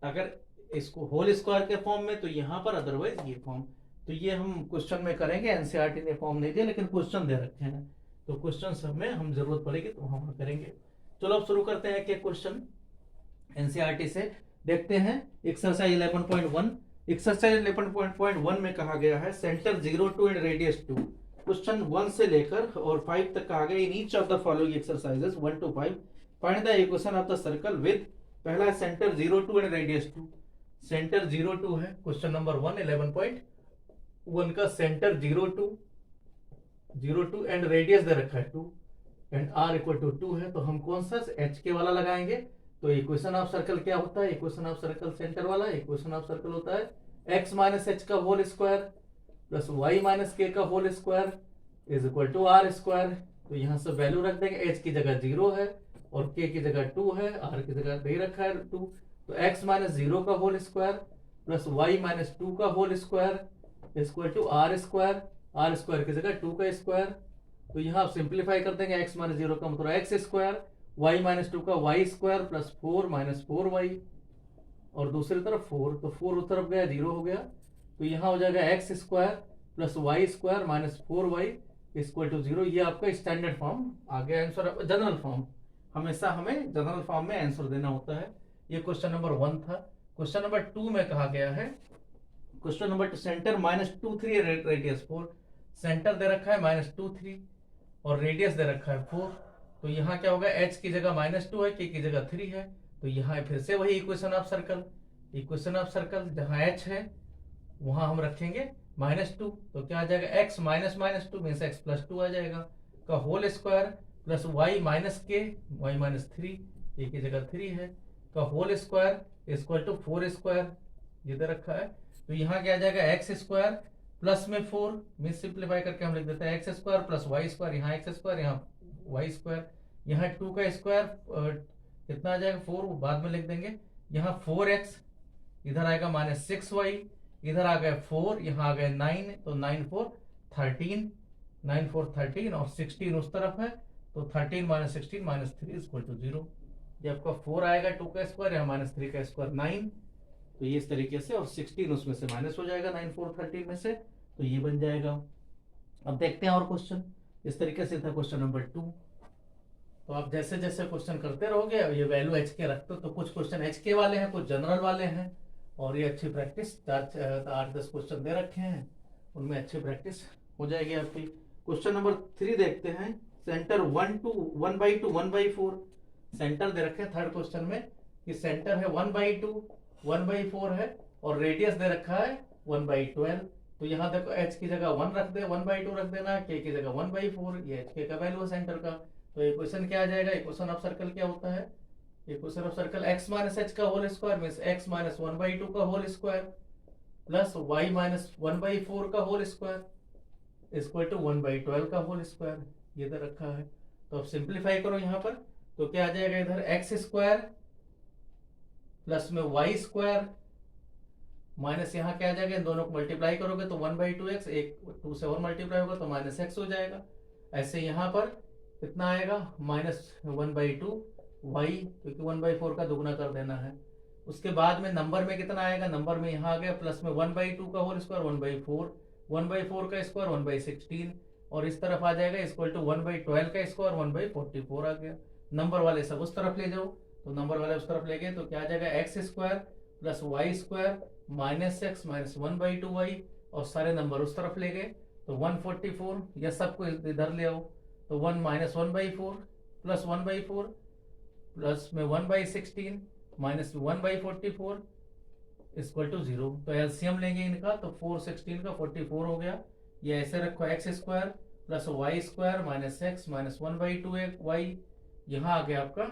अगर इसको होल स्क्वायर के फॉर्म में तो यहाँ पर, अदरवाइज ये फॉर्म, तो ये हम क्वेश्चन में करेंगे, एनसीईआरटी ने फॉर्म नहीं दिया लेकिन क्वेश्चन दे रखे हैं, तो क्वेश्चन सब में हम जरूरत पड़ेगी तो हम करेंगे। चलो अब शुरू करते हैं कि क्वेश्चन एनसीईआरटी से देखते हैं। एक्सरसाइज 11.1, एक्सरसाइज 11.1 में कहा गया है सेंटर 0 2 एंड रेडियस 2, क्वेश्चन 1 से लेकर और 5 तक कहा गया, इन each of the following exercises 1 to 5 find the equation of the circle with, पहला सेंटर 0 2 एंड रेडियस 2, सेंटर 0 2 है, क्वेश्चन नंबर 1 11.1 का सेंटर 0 2 एंड रेडियस दे रखा है 2 एंड आर इक्वल टू 2 है, तो हम कौन सा एच के वाला लगाएंगे, तो इक्वेशन ऑफ सर्कल क्या होता है, इक्वेशन ऑफ सर्कल सेंटर वाला इक्वेशन ऑफ सर्कल होता है एक्स माइनस एच का whole square plus Y minus के का whole square is equal to are square. तो यहाँ से वैल्यू रख देंगे, एच की जगह 0 है और के की जगह 2 है, आर की जगह दे रखा है 2, तो एक्स माइनस 0 का whole square plus Y minus 2 का whole square equal to are square की जगह 2 का स्क्वायर। तो यहाँ आप सिंप्लीफाई कर देंगे, एक्स माइनस 0 का मतलब एक्स स्क्वायर, वाई माइनस 2 का Y square plus 4 minus 4y, और दूसरी तरफ 4, तो 4 उस तरफ गया 0 हो गया, तो यहाँ हो जाएगा x square plus Y square minus 4y equal to 0। ये आपका स्टैंडर्ड फॉर्म आ गया आंसर, जनरल फॉर्म, हमेशा हमें जनरल फॉर्म में आंसर देना होता है। ये क्वेश्चन नंबर 1 था। क्वेश्चन नंबर 2 में कहा गया है, question number 2 centre minus 2 3 radius 4, centre दे रखा है माइनस 2 3 और रेडियस दे रखा है 4, तो यहाँ क्या होगा, एच की जगह माइनस 2 है, के की जगह 3 है, तो यहाँ फिर से वही equation of circle, equation of circle जहाँ एच है वहां हम रखेंगे माइनस 2, तो क्या आ जाएगा, x minus minus 2 means x plus 2 आ जाएगा, का whole square plus Y minus k y minus 3, k की जगह 3 है, का whole square equal to 4 square ये दे रखा है, तो यहाँ क्या आ जाएगा, एक्स स्क्वायर प्लस में 4 मीन सिंप्लीफाई करके हम लिख देते हैं x square plus Y square, यहाँ एक्स स्क्वायर यहाँ वाई स्क्वायर, यहाँ 2 का स्क्वायर कितना आ जाएगा 4, बाद में लिख देंगे, यहाँ 4x इधर आएगा माइनस 6y, इधर आ गए 4, यहाँ आ गए 9, तो 9 4 13, 9 4 13 और 16 उस तरफ है, तो 13 माइनस 16 माइनस 3 इक्वल टू 0। ये आपका 4 आएगा 2 का स्क्वायर, यहाँ माइनस 3 का स्क्वायर 9, तो ये इस तरीके से, और 16 उसमें से माइनस हो जाएगा 9 4 13 में से, तो ये बन जाएगा। अब देखते हैं और क्वेश्चन, इस तरीके से था क्वेश्चन नंबर 2। तो आप जैसे जैसे क्वेश्चन करते रहोगे, ये वैल्यू एच के रखते हो, तो कुछ क्वेश्चन एच के वाले हैं, कुछ जनरल वाले हैं, और ये अच्छी प्रैक्टिस 8-10 क्वेश्चन दे रखे हैं, उनमें अच्छी प्रैक्टिस हो जाएगी आपकी। क्वेश्चन नंबर 3 देखते हैं, सेंटर 1/2 1/4, सेंटर दे रखे हैं थर्ड क्वेश्चन में कि सेंटर है 1/2 1/4 है, और रेडियस दे रखा है 1/12, तो यहाँ देखो एच की जगह 1 रख दे, 1/2 रख देना, के की जगह 1/4, ये एच के का वैल्यू है सेंटर का। तो इक्वेशन क्या आ जाएगा, इक्वेशन ऑफ सर्कल क्या होता है, equation of circle X minus H का whole square means X minus 1/2 का whole square plus Y minus 1/4 का होल स्क्वायर इक्वल टू 1/12 का होल स्क्वायर, ये दे रखा है। तो अब सिंप्लीफाई करो यहाँ पर, तो क्या आ जाएगा, इधर एक्स स्क्वायर प्लस में वाई स्क्वायर माइनस यहाँ क्या आ जाएगा, इन दोनों को मल्टीप्लाई करोगे तो 1/2x, एक 2 से और मल्टीप्लाई होगा तो माइनस एक्स हो जाएगा। ऐसे यहाँ पर कितना आएगा, -1/2y, क्योंकि 1/4 का दुगना कर देना है। उसके बाद में नंबर में कितना आएगा, नंबर में यहाँ आ गया प्लस में 1/2 का होल स्क्वायर 1/4, 1/4 का स्क्वायर 1/16, और इस तरफ आ जाएगा इक्वल टू 1/12 का स्क्वायर 1/44 आ गया। नंबर वाले सब उस तरफ ले जाओ, तो नंबर वाले उस तरफ ले गए तो क्या आ जाएगा, x square plus Y square minus x minus 1/2y, और सारे नंबर उस तरफ ले गए तो 144, या सबको इधर ले आओ तो 1 माइनस 1/4 प्लस 1/4 प्लस में 1/16 माइनस 1/44 इक्वल टू 0। तो एलसीएम लेंगे इनका तो 416 का 44 हो गया। ये ऐसे रखो, x square plus Y square minus x minus 1/2y, यहाँ आ गया आपका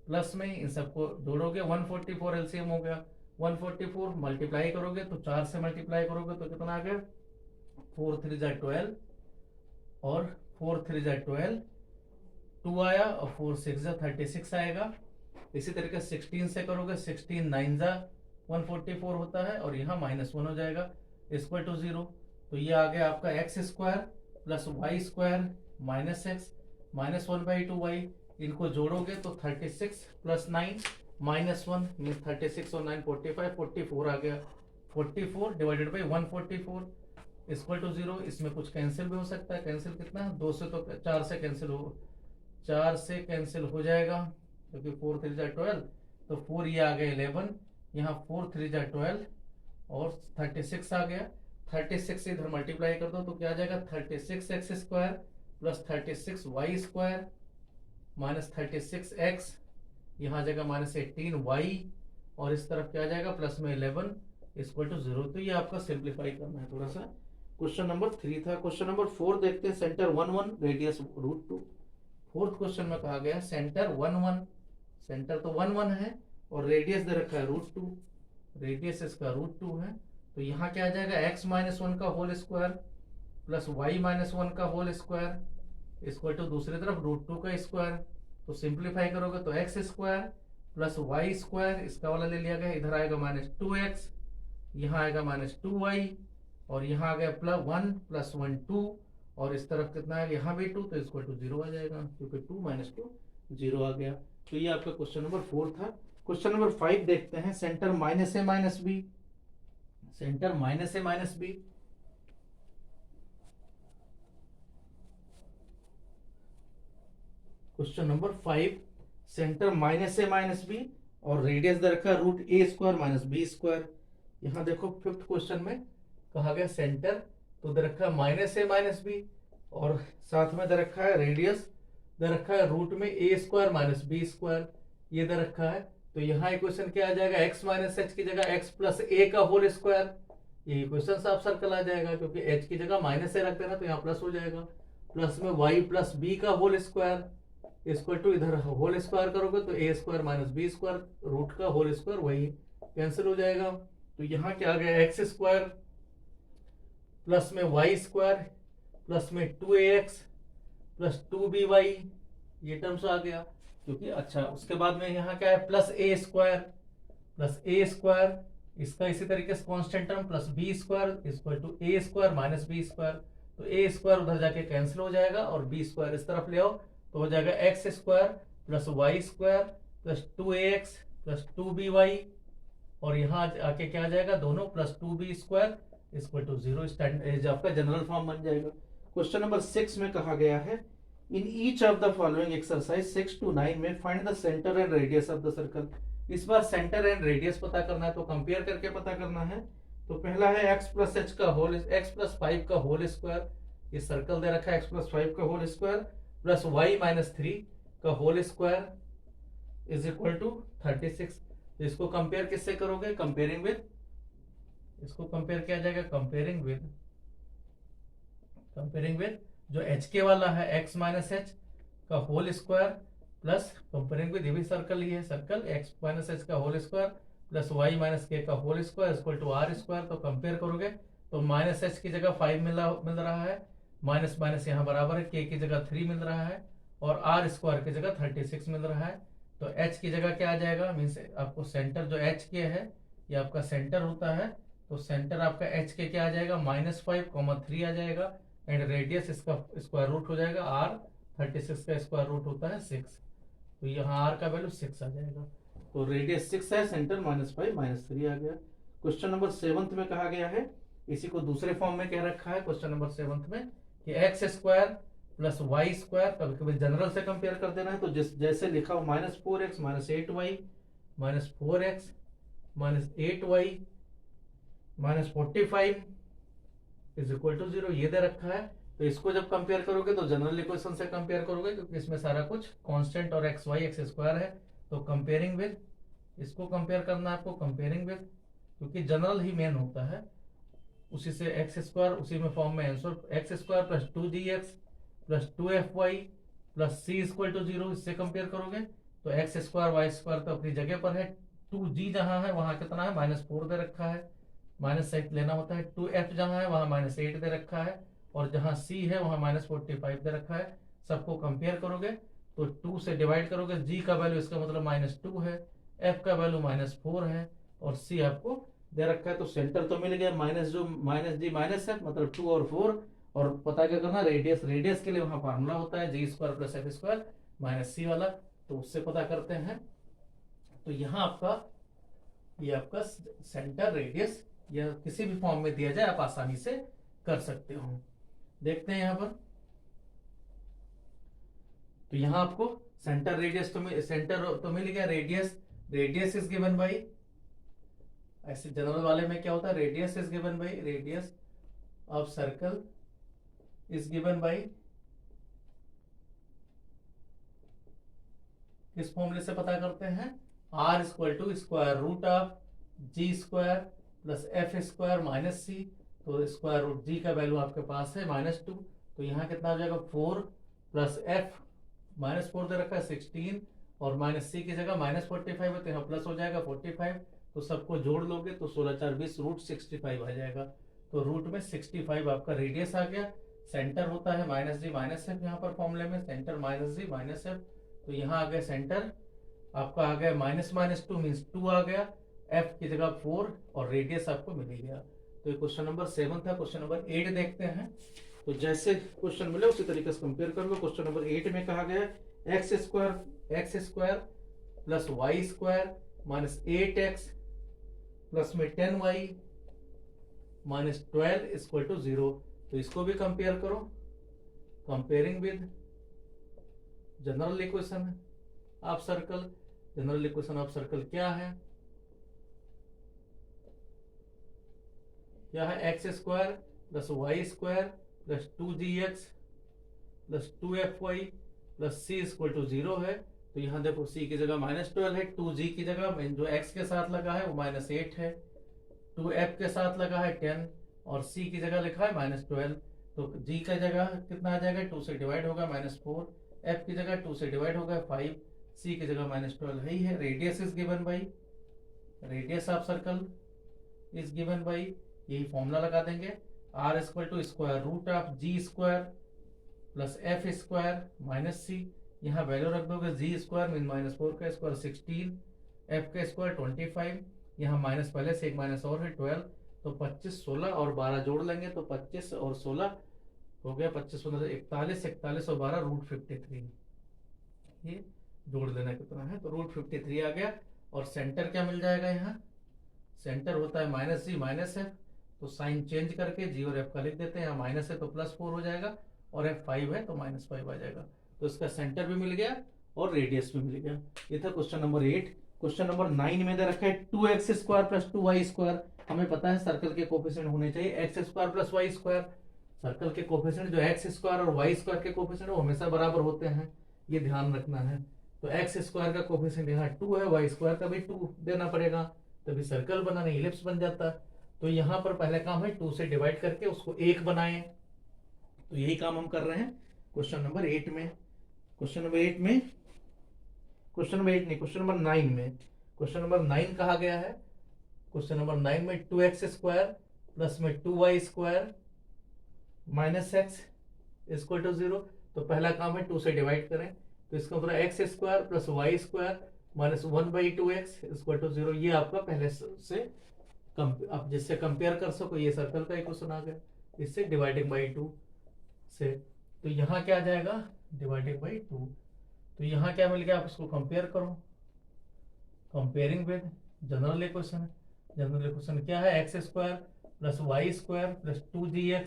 प्लस में, इन सबको जोड़ोगे 144 एलसीएम हो गया। 144 मल्टीप्लाई करोगे तो 4 से मल्टीप्लाई करोगे तो कितना आ गया, 4 3 जा 12, और 4 3 जा 12 2 आया, और 4 6 जा 36 आएगा। इसी तरीके 16 से करोगे 16 9 जा 144 होता है, और यहाँ -1 हो जाएगा इक्वल टू 0। तो ये आ गया आपका x square plus Y square minus x minus 1/2y, इनको जोड़ोगे तो 36 प्लस 9 -1 मीन 36 और 9 45, 44 आ गया। 44 डिवाइडेड बाई 144 इक्वल टू 0। इसमें कुछ कैंसिल भी हो सकता है, कैंसिल कितना, 2 से तो 4 से कैंसिल हो, 4 से कैंसिल हो जाएगा, क्योंकि 4 3 जा 12, तो 4 ये आ गया 11, यहाँ 4 3 जा 12 और 36 आ गया। 36 से इधर मल्टीप्लाई कर दो तो क्या आ जाएगा, 36 x square plus 36 y square minus 36 x, यहाँ आ जाएगा -18 वाई, और इस तरफ क्या आ जाएगा प्लस में 11 इक्वल टू 0। तो ये आपका सिंप्लीफाई करना है थोड़ा सा। क्वेश्चन नंबर 3 था। क्वेश्चन नंबर 4 देखते हैं। Centre 1 1 radius √2। फोर्थ क्वेश्चन में कहा गया सेंटर 1 1, सेंटर तो 1 1 है और रेडियस दे रखा है √2, रेडियस इसका √2 है। तो यहाँ क्या आ जाएगा, x -1 का होल स्क्वायर प्लस y -1 का होल स्क्वायर इक्वल टू दूसरी तरफ √2 का स्क्वायर। तो सिंप्लीफाई करोगे तो x square plus Y square, इसका वाला ले लिया गया, इधर आएगा -2x, यहाँ आएगा -2y, और यहाँ आ गया +1 + 1 2, और इस तरफ कितना है, यहाँ भी 2, तो इक्वल टू 0 आ जाएगा, क्योंकि 2 - 2 0 आ गया। तो ये आपका क्वेश्चन नंबर 4 था। क्वेश्चन नंबर 5 देखते हैं। Centre -a - b, centre -a - b, question number 5, centre -a - b और रेडियस दे रखा है √a² - b²। यहाँ देखो 5th क्वेश्चन में कहा गया सेंटर तो दे रखा है -a - b, और साथ में दे रखा है रेडियस दे रखा है रूट में a² - b², ये दे रखा है। तो यहाँ इक्वेशन क्या आ जाएगा, x - h की जगह x + a का होल स्क्वायर, ये इक्वेशन साफ सर्कल आ जाएगा, क्योंकि h की जगह -a रख देना तो यहाँ प्लस हो जाएगा, प्लस में y + b का होल स्क्वायर इक्वल टू, इधर होल स्क्वायर करोगे तो a² - b², रूट का होल स्क्वायर वही कैंसिल हो जाएगा। तो यहाँ क्या आ गया, x² प्लस में y² प्लस में 2ax प्लस 2by, ये टर्म्स आ गया, क्योंकि अच्छा उसके बाद में यहाँ क्या है, प्लस a², इसका इसी तरीके से constant term plus b² equal to a² - b²। तो a² उधर जाके कैंसिल हो जाएगा और b² इस तरफ ले आओ तो हो जाएगा x² plus y² plus 2ax plus 2by, और यहाँ आके क्या आ जाएगा, दोनों plus 2b² equal to 0, standard आपका जनरल फॉर्म बन जाएगा। क्वेश्चन नंबर 6 में कहा गया है, in each of the following exercise 6 to 9 में find the centre and radius of the circle. इस बार सेंटर एंड रेडियस पता करना है, तो कंपेयर करके पता करना है। तो पहला है x + 5 का होल स्क्वायर, ये सर्कल दे रखा है x + 5 का होल स्क्वायर प्लस y - 3 का whole square is equal to 36। तो इसको कंपेयर किससे करोगे, कंपेयरिंग विद, इसको कंपेयर किया जाएगा कंपेयरिंग विद जो एच के वाला है x - h का whole square plus comparing with, ये भी सर्कल ही है, सर्कल x - h का whole square plus y - k का whole square equal to r²। तो कंपेयर करोगे तो -h की जगह 5 मिल रहा है, माइनस यहाँ बराबर है, k की जगह 3 मिल रहा है, और r² की जगह 36 मिल रहा है। तो h की जगह क्या आ जाएगा, मीन्स आपको सेंटर जो h के है ये आपका सेंटर होता है, तो सेंटर आपका h के क्या आ जाएगा, -5,3 आ जाएगा, एंड रेडियस इसका स्क्वायर रूट हो जाएगा r, 36 का स्क्वायर रूट होता है 6, तो यहाँ r का वैल्यू 6 आ जाएगा। तो रेडियस 6 है, सेंटर -5 -3 आ गया। क्वेश्चन नंबर 7 में कहा गया है, इसी को दूसरे फॉर्म में कह रखा है क्वेश्चन नंबर 7 में कि x² प्लस y², कभी कभी जनरल से कंपेयर कर देना है, तो जैसे लिखा हो -4x -8y -4x -8y -45 is equal to 0, ये दे रखा है। तो इसको जब कंपेयर करोगे तो जनरल इक्वेशन से कंपेयर करोगे, क्योंकि इसमें सारा कुछ कांस्टेंट और x² है, तो कंपेयरिंग विद, इसको कंपेयर करना है आपको कंपेयरिंग विद, क्योंकि जनरल ही मेन होता है, उसी से x² उसी में फॉर्म में answer x² plus 2gx plus 2fy plus c equal to 0, इससे कंपेयर करोगे तो x² y² तो अपनी जगह पर है, 2g जहां है वहां कितना है, -4 दे रखा है, -8 लेना होता है, 2f जहां है वहां -8 दे रखा है, और जहां c है वहां -45 दे रखा है। सबको कंपेयर करोगे तो 2 से डिवाइड करोगे, g का वैल्यू इसका मतलब -2 है, f का वैल्यू -4 है, और c आपको दे रखा है। तो सेंटर तो मिल गया, -g -f मतलब 2 और 4, और पता क्या करना, रेडियस के लिए वहां फार्मूला होता है g² प्लस f² -c वाला, तो उससे पता करते हैं। तो यहाँ आपका ये आपका सेंटर रेडियस या किसी भी फॉर्म में दिया जाए आप आसानी से कर सकते हो। देखते हैं यहाँ पर, तो यहाँ आपको सेंटर रेडियस तो मिल गया, रेडियस इज गिवन बाई, ऐसे जनरल वाले में क्या होता है, radius is given by, radius of circle is given by, किस फॉर्मूले से पता करते हैं, r equal to square root of g² plus f² minus c, तो स्क्वायर रूट g का वैल्यू आपके पास है -2, तो यहाँ कितना हो जाएगा 4 प्लस f -4 दे रखा है 16, और -c की जगह -45 है तो यहाँ प्लस हो जाएगा 45, तो सबको जोड़ लोगे तो 16 4 20 √65 आ जाएगा, तो रूट में 65 आपका रेडियस आ गया। सेंटर होता है -g -f, यहाँ पर फॉर्मूले में सेंटर -g -f, तो यहाँ आ गया सेंटर आपका आ गया -2 मीन्स 2 आ गया, f की जगह 4, और रेडियस आपको मिल गया। तो ये क्वेश्चन नंबर 7 था। क्वेश्चन नंबर 8 देखते हैं, तो जैसे क्वेश्चन मिले उसी तरीके से कंपेयर कर लो। क्वेश्चन नंबर 8 में कहा गया x² plus y² -8x plus में 10y -12 इक्वल टू 0, तो इसको भी कंपेयर करो, comparing with general equation of circle. General equation of circle क्या है, x² plus y² plus 2gx plus 2fy plus c equal to 0 है। तो यहाँ देखो c की जगह -12 है, 2g की जगह जो x के साथ लगा है वो -8 है, 2f के साथ लगा है 10, और c की जगह लिखा है -12, तो g का जगह कितना आ जाएगा, 2 से डिवाइड होगा -4, f की जगह 2 से डिवाइड होगा 5, c की जगह -12 है ही है। Radius is given by, radius of circle is given by, यही फॉर्मूला लगा देंगे, r equal to square root of g² plus f² minus c, यहाँ वैल्यू रख दोगे, g² मीन -4 का स्क्वायर 16, f का स्क्वायर 25, यहाँ माइनस पहले से एक माइनस और है 12, तो 25 16 और 12 जोड़ लेंगे तो 25 और 16 हो गया 25 41, 41 और 12 √53, ये जोड़ देना कितना है, तो √53 आ गया। और सेंटर क्या मिल जाएगा, यहाँ सेंटर होता है -g -f, तो साइन चेंज करके g और f का लिख देते हैं, यहाँ माइनस है तो +4 हो जाएगा, और f 5 है तो -5 आ जाएगा, तो इसका सेंटर भी मिल गया और रेडियस भी मिल गया। ये था क्वेश्चन नंबर 8। क्वेश्चन नंबर 9 में दे रखा है 2x² प्लस 2y², हमें पता है सर्कल के कोफिशिएंट होने चाहिए x² प्लस y², सर्कल के कोफिशिएंट जो x² और y² के कोफिशिएंट वो हमेशा बराबर होते हैं, ये ध्यान रखना है। तो x² का कोफिशिएंट यहाँ 2 है, y² का भी 2 देना पड़ेगा, तभी सर्कल बना, नहीं इलिप्स बन जाता। तो यहाँ पर पहले काम है 2 से डिवाइड करके उसको 1 बनाएं, तो यही काम हम कर रहे हैं क्वेश्चन नंबर 8 में। क्वेश्चन नंबर 8 में, क्वेश्चन नंबर 8 नहीं, क्वेश्चन नंबर 9 में, क्वेश्चन नंबर 9 कहा गया है, क्वेश्चन नंबर 9 में 2x² प्लस में 2y² minus x equal to 0, तो पहला काम है 2 से डिवाइड करें, तो इसका मतलब x square plus Y square minus 1/2x equal to 0। ये आपका पहले से आप जिससे कंपेयर कर सको, ये सर्कल का इक्वेशन आ गया, इससे डिवाइडिंग बाई 2 से। तो यहाँ क्या आ जाएगा, डिवाइडिंग बाई 2। तो यहाँ क्या मिल गया, आप इसको कंपेयर करो, comparing with general equation. General equation क्या है, x square plus Y square plus 2gx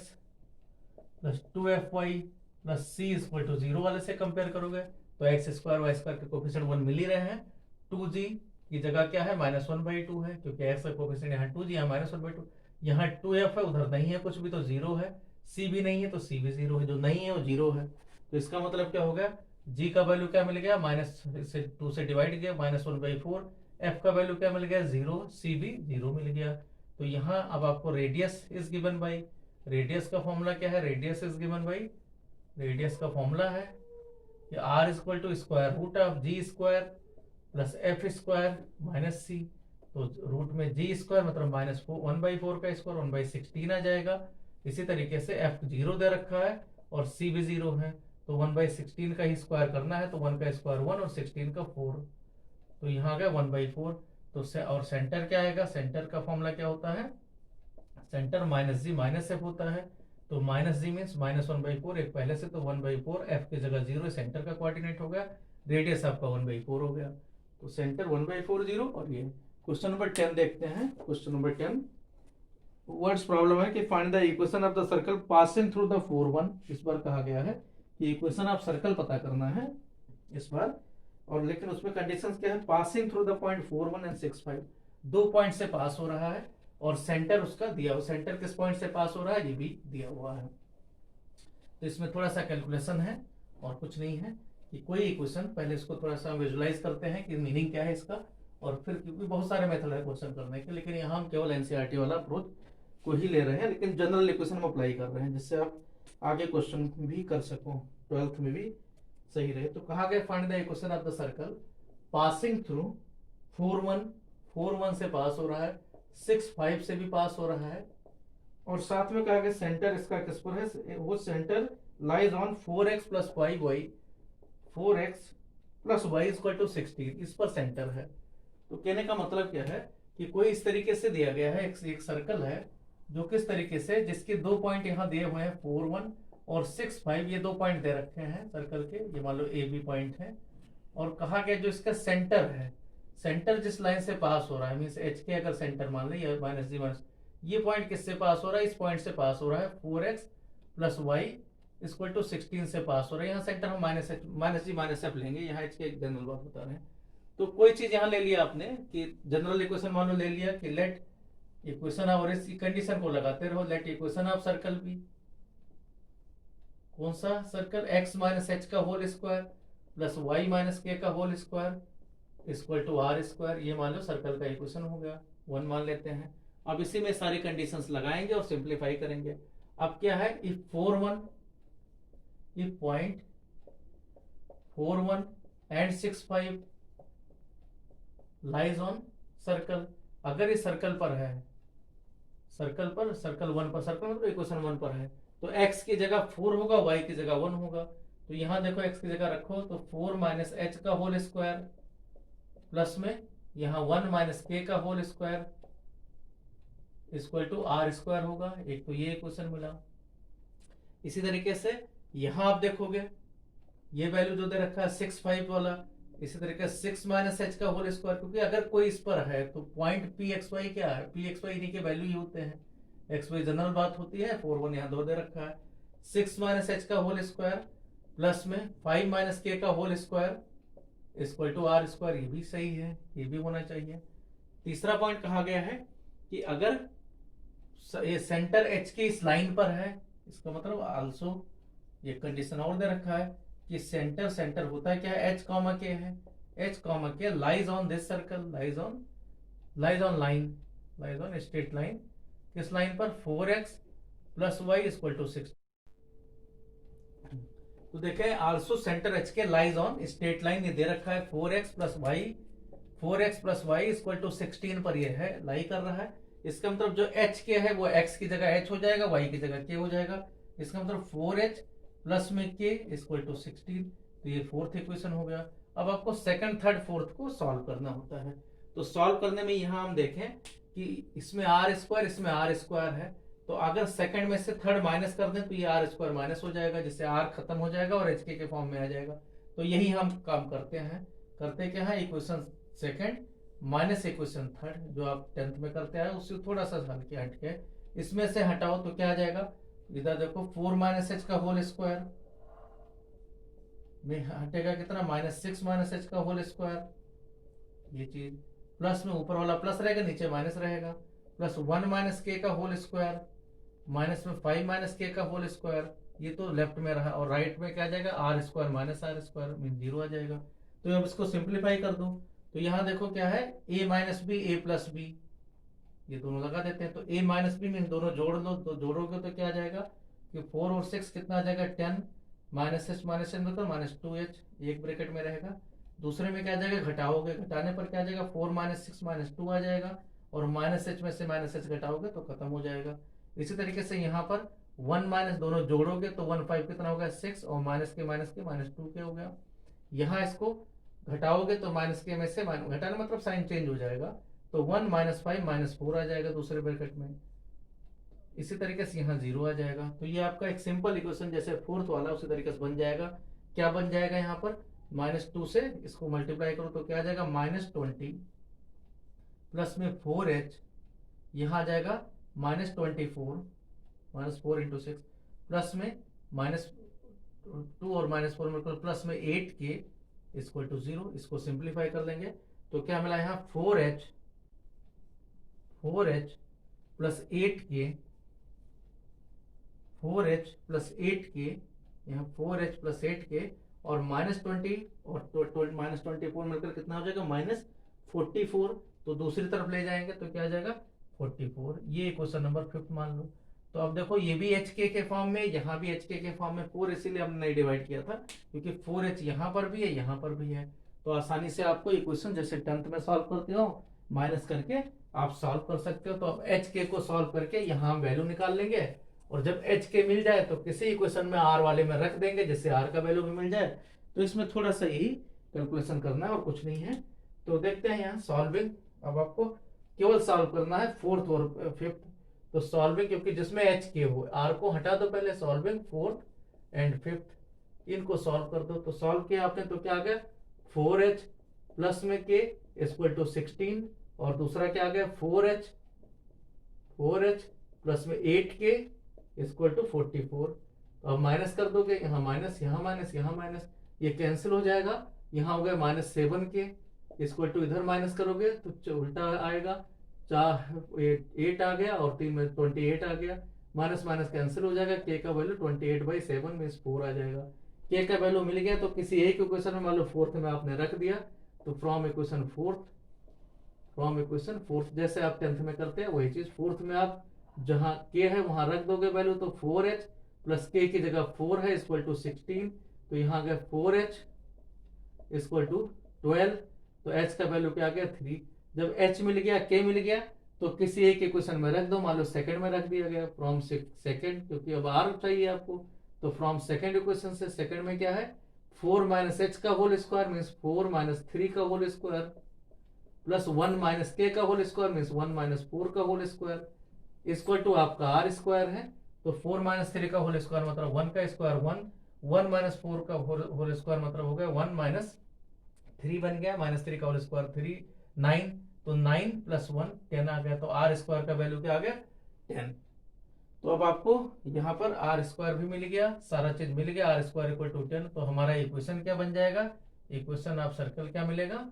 plus 2fy plus c equal to 0 वाले से कंपेयर करोगे तो एक्स स्क्वायर वाई स्क्वायर के कोफिशिएंट 1 मिल ही रहे हैं। 2g की जगह क्या है, -1/2 है, क्योंकि एक्स का कोफिशिएंट यहाँ 2g, यहाँ -1/2। यहाँ 2f है, उधर नहीं है कुछ भी तो 0 है, c भी नहीं है तो c भी 0 है, जो नहीं है वो 0 है। तो इसका मतलब क्या हो गया, g का वैल्यू क्या मिल गया, -2 से डिवाइड किया -1/4। f का वैल्यू क्या मिल गया, 0, c भी 0 मिल गया। तो यहाँ अब आपको radius is given by, radius का फॉर्मूला क्या है, radius is given by, radius का फॉर्मूला है कि r equal to square root of ji square plus F square minus C. तो रूट में जी स्क्वायर मतलब -1/4 का स्क्वायर 1/16 आ जाएगा। इसी तरीके से एफ 0 दे रखा है और सी भी 0 है, तो 1/16 का ही स्क्वायर करना है, तो 1 का स्क्वायर 1 और 16 का 4, तो यहाँ आ गया 1/4। तो और सेंटर क्या आएगा, सेंटर का फॉर्मूला क्या होता है, सेंटर -g -f होता है। तो -g मीन्स -1/4, एक पहले से, तो 1/4, f की जगह 0, सेंटर का कोऑर्डिनेट हो गया, रेडियस आपका 1/4 हो गया। तो सेंटर 1/4 0। और ये क्वेश्चन नंबर 10 देखते हैं। क्वेश्चन नंबर 10 वर्ड्स प्रॉब्लम है कि find the equation of the circle passing through the 4 1। इस बार कहा गया है कि इक्वेशन ऑफ सर्कल पता करना है इस बार, और लेकिन उसमें कंडीशंस क्या है, passing through the point 4 1 and 6 5, 2 point से पास हो रहा है और सेंटर उसका दिया हुआ, सेंटर किस पॉइंट से पास हो रहा है ये भी दिया हुआ है। तो इसमें थोड़ा सा कैलकुलेशन है और कुछ नहीं है, कि कोई इक्वेशन पहले इसको थोड़ा सा विजुलाइज करते हैं कि मीनिंग क्या है इसका, और फिर क्योंकि बहुत सारे मेथड है क्वेश्चन करने के, लेकिन यहाँ हम केवल एनसीईआरटी वाला अप्रोच को ही ले रहे हैं, लेकिन जनरल इक्वेशन हम अप्लाई कर रहे हैं जिससे आप आगे क्वेश्चन भी कर सको, 12th में भी सही रहे। तो कहा गया find the equation of the circle passing through 4 1 से पास हो रहा है, 6 5 से भी पास हो रहा है, और साथ में कहा गया सेंटर इसका किस पर है, वो centre lies on 4x plus 5y, 4x plus y equal to 16, इस पर सेंटर है। तो कहने का मतलब क्या है कि कोई इस तरीके से दिया गया है, एक सर्कल है जो किस तरीके से, जिसके 2 पॉइंट यहाँ दिए हुए हैं 4 1 और 6 5, ये 2 पॉइंट दे रखे हैं सर्कल के, ये मान लो ए बी पॉइंट है, और कहा गया जो इसका सेंटर है, सेंटर जिस लाइन से पास हो रहा है, मीन्स एच के अगर सेंटर मान ले, या -g माइनस, ये पॉइंट किससे पास हो रहा है, इस पॉइंट से पास हो रहा है, 4x plus y equal to 16 से पास हो रहा है। यहाँ सेंटर हम -g -f लेंगे, यहाँ एच के एक जनरल बात बता रहे हैं। तो कोई चीज यहाँ ले लिया आपने कि जनरल इक्वेशन मान लो ले लिया कि लेट इक्वेशन ऑफ, और इस कंडीशन को लगाते रहो, लेट इक्वेशन ऑफ सर्कल भी, कौन सा सर्कल, x माइनस एच का whole square plus Y minus के का whole square equal to are square, ये मान लो सर्कल का इक्वेशन हो गया, 1 मान लेते हैं। अब इसी में सारी कंडीशंस लगाएंगे और सिंप्लीफाई करेंगे। अब क्या है, if 4 1, if point 4 1 and 6 5 lies on circle, अगर इस सर्कल पर है, सर्कल 1 पर, सर्कल मतलब इक्वेशन 1 पर है, तो x की जगह 4 होगा, y की जगह 1 होगा। तो यहां देखो x की जगह रखो तो 4 माइनस एच का होल स्क्वायर प्लस में यहाँ 1 माइनस के का whole square equal to are square होगा। एक तो ये इक्वेशन मिला। इसी तरीके से यहां आप देखोगे ये वैल्यू जो दे रखा है 6 5 वाला, इसी तरीके से 6 माइनस एच का होल स्क्वायर, क्योंकि अगर कोई इस पर है तो पॉइंट पी एक्स वाई क्या है, पी एक्स वाई इन्हीं के वैल्यू ही होते हैं, एक्स वाई जनरल बात होती है, 4 1 यहाँ 2 दे रखा है, 6 माइनस एच का होल स्क्वायर प्लस में 5 माइनस के का whole square equal to are square, ये भी सही है, ये भी होना चाहिए। तीसरा पॉइंट कहा गया है कि अगर ये सेंटर एच की इस लाइन पर है, इसका मतलब आल्सो ये कंडीशन और दे रखा है कि सेंटर होता है क्या है, एच कॉमा के है, h comma k lies on this circle, lies on line, lies on straight line, किस लाइन पर, 4x plus y equal to 6। तो देखें also centre h k lies on straight line, ये दे रखा है 4x plus y equal to 16 पर ये है, लाई कर रहा है। इसका मतलब जो एच के है वो x की जगह h हो जाएगा, y की जगह k हो जाएगा। इसका मतलब 4h प्लस में k इक्वल टू 16, तो ये फोर्थ इक्वेशन हो गया। अब आपको सेकंड थर्ड फोर्थ को सॉल्व करना होता है। तो सॉल्व करने में यहाँ हम देखें कि इसमें आर स्क्वायर, इसमें आर स्क्वायर है, तो अगर सेकंड में से थर्ड माइनस कर दें तो ये आर स्क्वायर माइनस हो जाएगा, जिससे आर खत्म हो जाएगा और एच के फॉर्म में आ जाएगा। तो यही हम काम करते हैं। करते क्या है, equation second minus equation third जो आप 10th में करते हैं उससे थोड़ा सा हल के हट के इसमें से हटाओ तो क्या आ जाएगा, इधर देखो 4 माइनस एच का होल स्क्वायर में हटेगा कितना, -6 माइनस एच का होल स्क्वायर, ये चीज प्लस में ऊपर वाला प्लस रहेगा नीचे माइनस रहेगा, प्लस 1 माइनस के का होल स्क्वायर माइनस में 5 माइनस के का होल स्क्वायर, ये तो लेफ्ट में रहा, और राइट में क्या आ जाएगा, r square minus r square mean 0 आ जाएगा। तो अब इसको सिंप्लीफाई कर दूं तो यहाँ देखो क्या है, a minus b a plus b, ये दोनों लगा देते हैं। तो a माइनस बी मीन दोनों जोड़ लो, तो जोड़ोगे तो क्या आ जाएगा कि 4 और 6 कितना आ जाएगा 10, माइनस एच मतलब -2h, एक ब्रैकेट में रहेगा। दूसरे में क्या आ जाएगा, घटाओगे, घटाने पर क्या आ जाएगा 4 -6 -2 आ जाएगा, और माइनस एच में से माइनस एच घटाओगे तो खत्म हो जाएगा। इसी तरीके से यहाँ पर 1 माइनस दोनों जोड़ोगे तो 1 5 कितना हो गया 6, और माइनस के -2 के हो गया। यहाँ इसको घटाओगे तो माइनस के में से घटाना मतलब साइन चेंज हो जाएगा, तो 1 -5 -4 आ जाएगा दूसरे ब्रैकेट में। इसी तरीके से यहाँ 0 आ जाएगा। तो ये आपका एक सिंपल इक्वेशन जैसे फोर्थ वाला उसी तरीके से बन जाएगा। क्या बन जाएगा यहाँ पर, -2 से इसको मल्टीप्लाई करो तो क्या आ जाएगा -20 प्लस में 4h, यहाँ आ जाएगा -24 -4 × 6 प्लस में -2 और -4 मिलकर प्लस में 8k इक्वल टू 0। इसको सिंप्लीफाई कर लेंगे तो क्या मिला यहाँ 4h plus 8k, 4h plus 8k, यहाँ 4h प्लस 8k और -20 और -24 मिलकर कितना हो जाएगा -44। तो दूसरी तरफ ले जाएंगे तो क्या आ जाएगा 44। ये क्वेश्चन नंबर 5 मान लो। तो अब देखो ये भी HK के फॉर्म में, यहाँ भी HK के फॉर्म में 4, इसीलिए हमने नहीं डिवाइड किया था क्योंकि 4h यहाँ पर भी है यहाँ पर भी है। तो आसानी से आपको इक्वेशन जैसे 10th में सॉल्व करते हो माइनस करके आप सॉल्व कर सकते हो। तो अब HK को सॉल्व करके यहाँ हम वैल्यू निकाल लेंगे, और जब HK मिल जाए तो किसी इक्वेशन में R वाले में रख देंगे जिससे R का वैल्यू भी मिल जाए। तो इसमें थोड़ा सा यही कैलकुलेशन करना है और कुछ नहीं है। तो देखते हैं यहाँ सॉल्विंग। अब आपको केवल सॉल्व करना है फोर्थ और फिफ्थ। तो सॉल्विंग, क्योंकि जिसमें HK हो, R को हटा दो पहले, सॉल्विंग फोर्थ एंड फिफ्थ, इनको सॉल्व कर दो। तो सॉल्व किया आपने तो क्या आ गया 4h प्लस में k इक्वल टू 16, और दूसरा क्या आ गया 4h प्लस में 8k इक्वल टू 44। तो अब माइनस कर दोगे, यहाँ माइनस यहाँ माइनस यहाँ माइनस, ये कैंसिल हो जाएगा। यहाँ हो गया -7k इक्वल टू, इधर माइनस करोगे तो उल्टा आएगा, 8 आ गया और 3 में 28 आ गया, माइनस माइनस कैंसिल हो जाएगा, k का वैल्यू 28/7 में 4 आ जाएगा। k का वैल्यू मिल गया तो किसी एक इक्वेशन में मान लो फोर्थ में आपने रख दिया, तो फ्रॉम इक्वेशन फोर्थ जैसे आप 10th में करते हैं वही चीज फोर्थ में आप जहां k है वहां रख दोगे वैल्यू। तो 4h प्लस k की जगह 4 है इक्वल टू 16, तो यहाँ गया 4h इक्वल टू 12, तो h का वैल्यू क्या आ गया 3। जब h मिल गया k मिल गया तो किसी एक इक्वेशन में रख दो, मान लो सेकंड में रख दिया गया फ्रॉम सेकंड, क्योंकि अब r चाहिए आपको। तो फ्रॉम सेकंड इक्वेशन से सेकंड में क्या है 4 माइनस h का होल स्क्वायर मीन्स 4 माइनस 3 का whole square plus 1 minus k का होल स्क्वायर मीन्स 1 माइनस 4 का होल स्क्वायर इक्वल टू आपका r स्क्वायर है। तो 4 माइनस 3 का होल स्क्वायर मतलब 1 का स्क्वायर 1 माइनस 4 का होल स्क्वायर मतलब हो गया 1 माइनस 3 बन गया, -3 का होल स्क्वायर 3 9, तो 9 प्लस 1 10 आ गया। तो r स्क्वायर का वैल्यू क्या आ गया 10। तो अब आपको यहाँ पर r स्क्वायर भी मिल गया, सारा चीज मिल गया, r स्क्वायर इक्वल टू 10। तो हमारा इक्वेशन क्या बन जाएगा, इक्वेशन आप सर्कल क्या मिलेगा,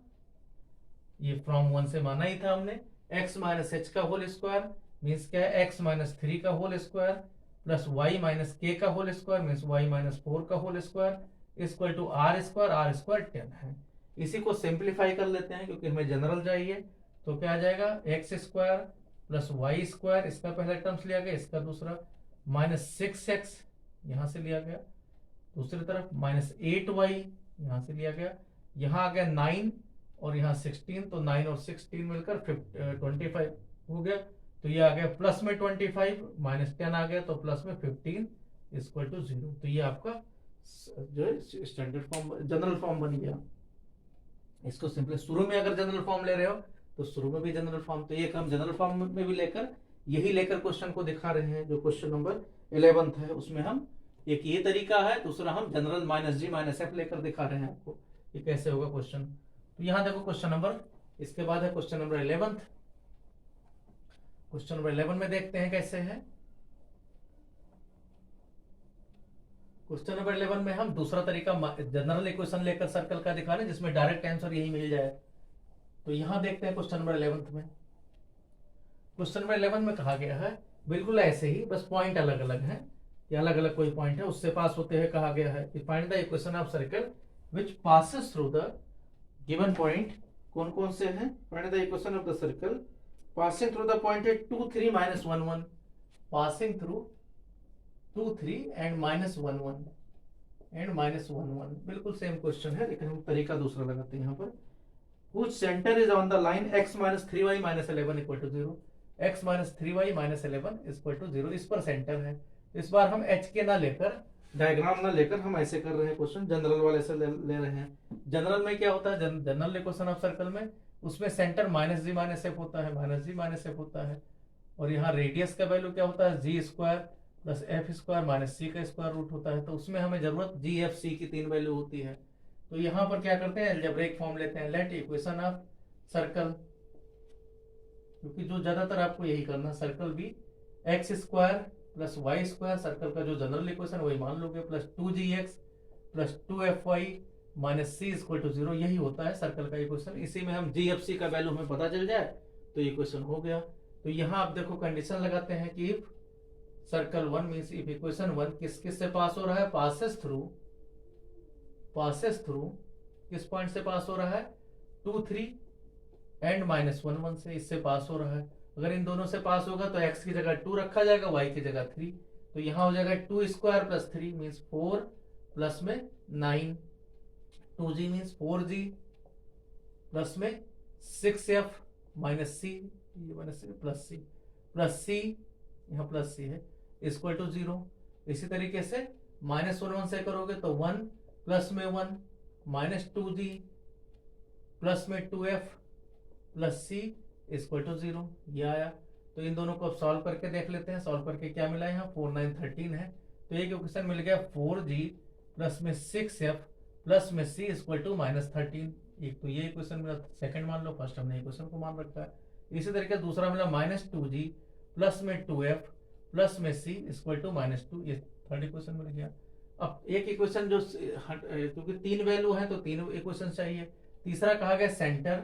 ये फ्रॉम 1 से माना ही था हमने, x माइनस h का होल स्क्वायर मीन्स क्या है x माइनस 3 का whole square plus y minus k का whole square means y minus 4 का whole square equal to r square 10 है। इसी को सिंप्लीफाई कर लेते हैं क्योंकि हमें जनरल चाहिए। तो क्या आ जाएगा x square plus Y square, इसका पहला टर्म्स लिया गया, इसका दूसरा -6x यहाँ से लिया गया, दूसरी तरफ -8y यहाँ से लिया गया, यहाँ आ गया 9 और यहाँ 16, तो 9 और 16 मिलकर 25 हो गया। तो ये आ गया प्लस में 25 -10 आ गया तो प्लस में 15 इक्वल टू 0। तो ये आपका जो स्टैंडर्ड फॉर्म जनरल फॉर्म बन गया। इसको सिंपली शुरू में अगर जनरल फॉर्म ले रहे हो तो शुरू में भी जनरल फॉर्म, तो ये हम जनरल फॉर्म में भी लेकर यही लेकर क्वेश्चन को दिखा रहे हैं। जो क्वेश्चन नंबर 11 है उसमें हम एक ये तरीका है, दूसरा हम general minus g minus F लेकर दिखा रहे हैं आपको ये कैसे होगा क्वेश्चन। तो यहाँ देखो क्वेश्चन नंबर, इसके बाद है क्वेश्चन नंबर 11। क्वेश्चन नंबर 11 में देखते हैं कैसे है। क्वेश्चन नंबर 11 में हम दूसरा तरीका जनरल इक्वेशन लेकर सर्कल का दिखा रहे हैं जिसमें डायरेक्ट आंसर यही मिल जाए। तो यहां देखते हैं क्वेश्चन नंबर 11 में। क्वेश्चन नंबर 11 में कहा गया है बिल्कुल ऐसे ही, बस पॉइंट अलग अलग है, या अलग अलग कोई पॉइंट है उससे पास होते हुए कहा गया है कि find the equation of circle which passes through the given point. कौन कौन से हैं? Find the equation of the circle passing through the point है 2 3 -1 1, पासिंग थ्रू 2 3 एंड -1 1 एंड -1 1। बिल्कुल सेम क्वेश्चन है लेकिन हम तरीका दूसरा लगाते हैं यहाँ पर। Whose center is on the line x minus 3y minus 11 equal to 0, x minus 3y minus 11 equal to 0, इस पर सेंटर है। इस बार हम h के ना लेकर, डायग्राम ना लेकर हम ऐसे कर रहे हैं क्वेश्चन, जनरल वाले से ले रहे हैं। जनरल में क्या होता है, जनरल इक्वेशन ऑफ सर्कल में उसमें centre minus g minus F होता है, माइनस जी माइनस एफ होता है। और यहाँ रेडियस का वैल्यू क्या होता है, G square plus F square minus C का स्क्वायर रूट होता है। तो उसमें हमें जरूरत जी एफ सी की 3 वैल्यू होती है। तो यहां पर क्या करते हैं, अलजेब्रिक फॉर्म लेते हैं, लेट इक्वेशन ऑफ सर्कल, क्योंकि जो ज्यादातर आपको यही करना, सर्कल भी x square plus Y square, circle का जो जनरल इक्वेशन वही मान लोगे, plus 2gx plus 2fy minus c equal to 0, यही होता है सर्कल का इक्वेशन। इसी में हम gfc का वैल्यू हमें पता चल जाए तो इक्वेशन हो गया। तो यहाँ आप देखो कंडीशन लगाते हैं कि if circle 1 means if equation 1 किस किस से पास हो रहा है, पासेस थ्रू किस पॉइंट से पास हो रहा है, 2 3 एंड -1 1 से, इससे पास हो रहा है। अगर इन दोनों से पास होगा तो x की जगह 2 रखा जाएगा, y की जगह 3, तो यहां हो जाएगा 2 स्क्वायर प्लस 3 मीन्स 4 प्लस में 9, 2g मीन्स 4g प्लस में 6f माइनस सी, प्लस सी यहाँ प्लस सी है इक्वल टू 0। इसी तरीके से -1 1 से करोगे तो 1 प्लस में 1 माइनस 2g प्लस में 2f plus c equal to 0, ये आया। तो इन दोनों को अब सॉल्व करके देख लेते हैं। सॉल्व करके क्या मिला, यहाँ 4 9 13 है, तो एक इक्वेशन मिल गया 4g प्लस में 6f प्लस में c इक्वल टू -13। एक तो ये इक्वेशन मिला, सेकंड मान लो, फर्स्ट हमने इक्वेशन को मान रखा है। इसी तरीके दूसरा मिला -2g प्लस में 2f प्लस में c इक्वल टू -2, ये थर्ड इक्वेशन मिल गया। अब एक इक्वेशन जो, क्योंकि 3 वैल्यू है तो 3 इक्वेशन चाहिए। तीसरा कहा गया सेंटर,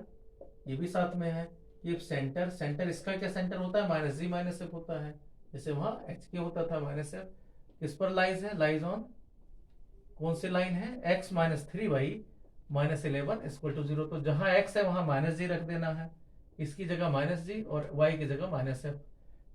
ये भी साथ में है कि सेंटर इसका क्या सेंटर होता है, माइनस जी माइनस एफ होता है, जैसे वहां एच के होता था माइनस एफ। किस पर लाइज है, लाइज ऑन कौन सी लाइन है, x minus 3y minus 11 equal to 0। तो जहां x है वहां माइनस जी रख देना है, इसकी जगह माइनस जी और y की जगह माइनस एफ।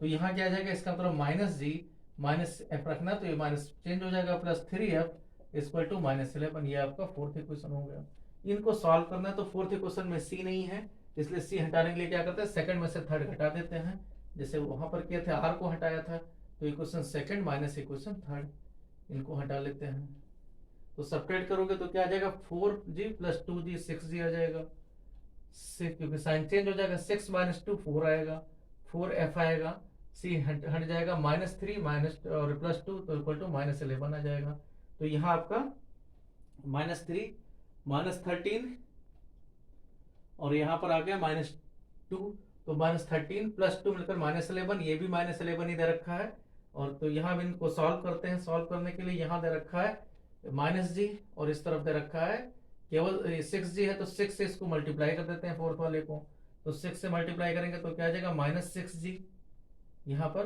तो यहाँ क्या आ जाएगा, इसका मतलब माइनस जी माइनस एफ रखना, तो ये माइनस चेंज हो जाएगा, प्लस 3f इक्वल टू -11। ये आपका फोर्थ इक्वेशन हो गया। इनको सॉल्व करना है तो फोर्थ इक्वेशन में सी नहीं है, इसलिए सी हटाने के लिए क्या करते हैं, सेकंड में से थर्ड घटा देते हैं। जैसे वहां पर किया था, आर को हटाया था, तो equation second minus equation third, इनको हटा लेते हैं। तो सब्ट्रैक्ट करोगे तो क्या आ जाएगा, 4g प्लस 2g 6g आ जाएगा, क्योंकि साइन चेंज हो जाएगा, 6 माइनस 2 4 आएगा, 4f आएगा, c हट जाएगा, -3 माइनस और प्लस 2 तो इक्वल टू -11 आ जाएगा। तो यहाँ आपका -3 -13 और यहाँ पर आ गया -2, तो -13 प्लस 2 मिलकर -11, ये भी -11 ही दे रखा है। और तो यहाँ इनको सॉल्व करते हैं। सॉल्व करने के लिए यहाँ दे रखा है -g और इस तरफ दे रखा है केवल 6g है, तो 6 से इसको मल्टीप्लाई कर देते हैं फोर्थ वाले को, तो 6 से मल्टीप्लाई करेंगे तो क्या आ जाएगा, -6g, यहाँ पर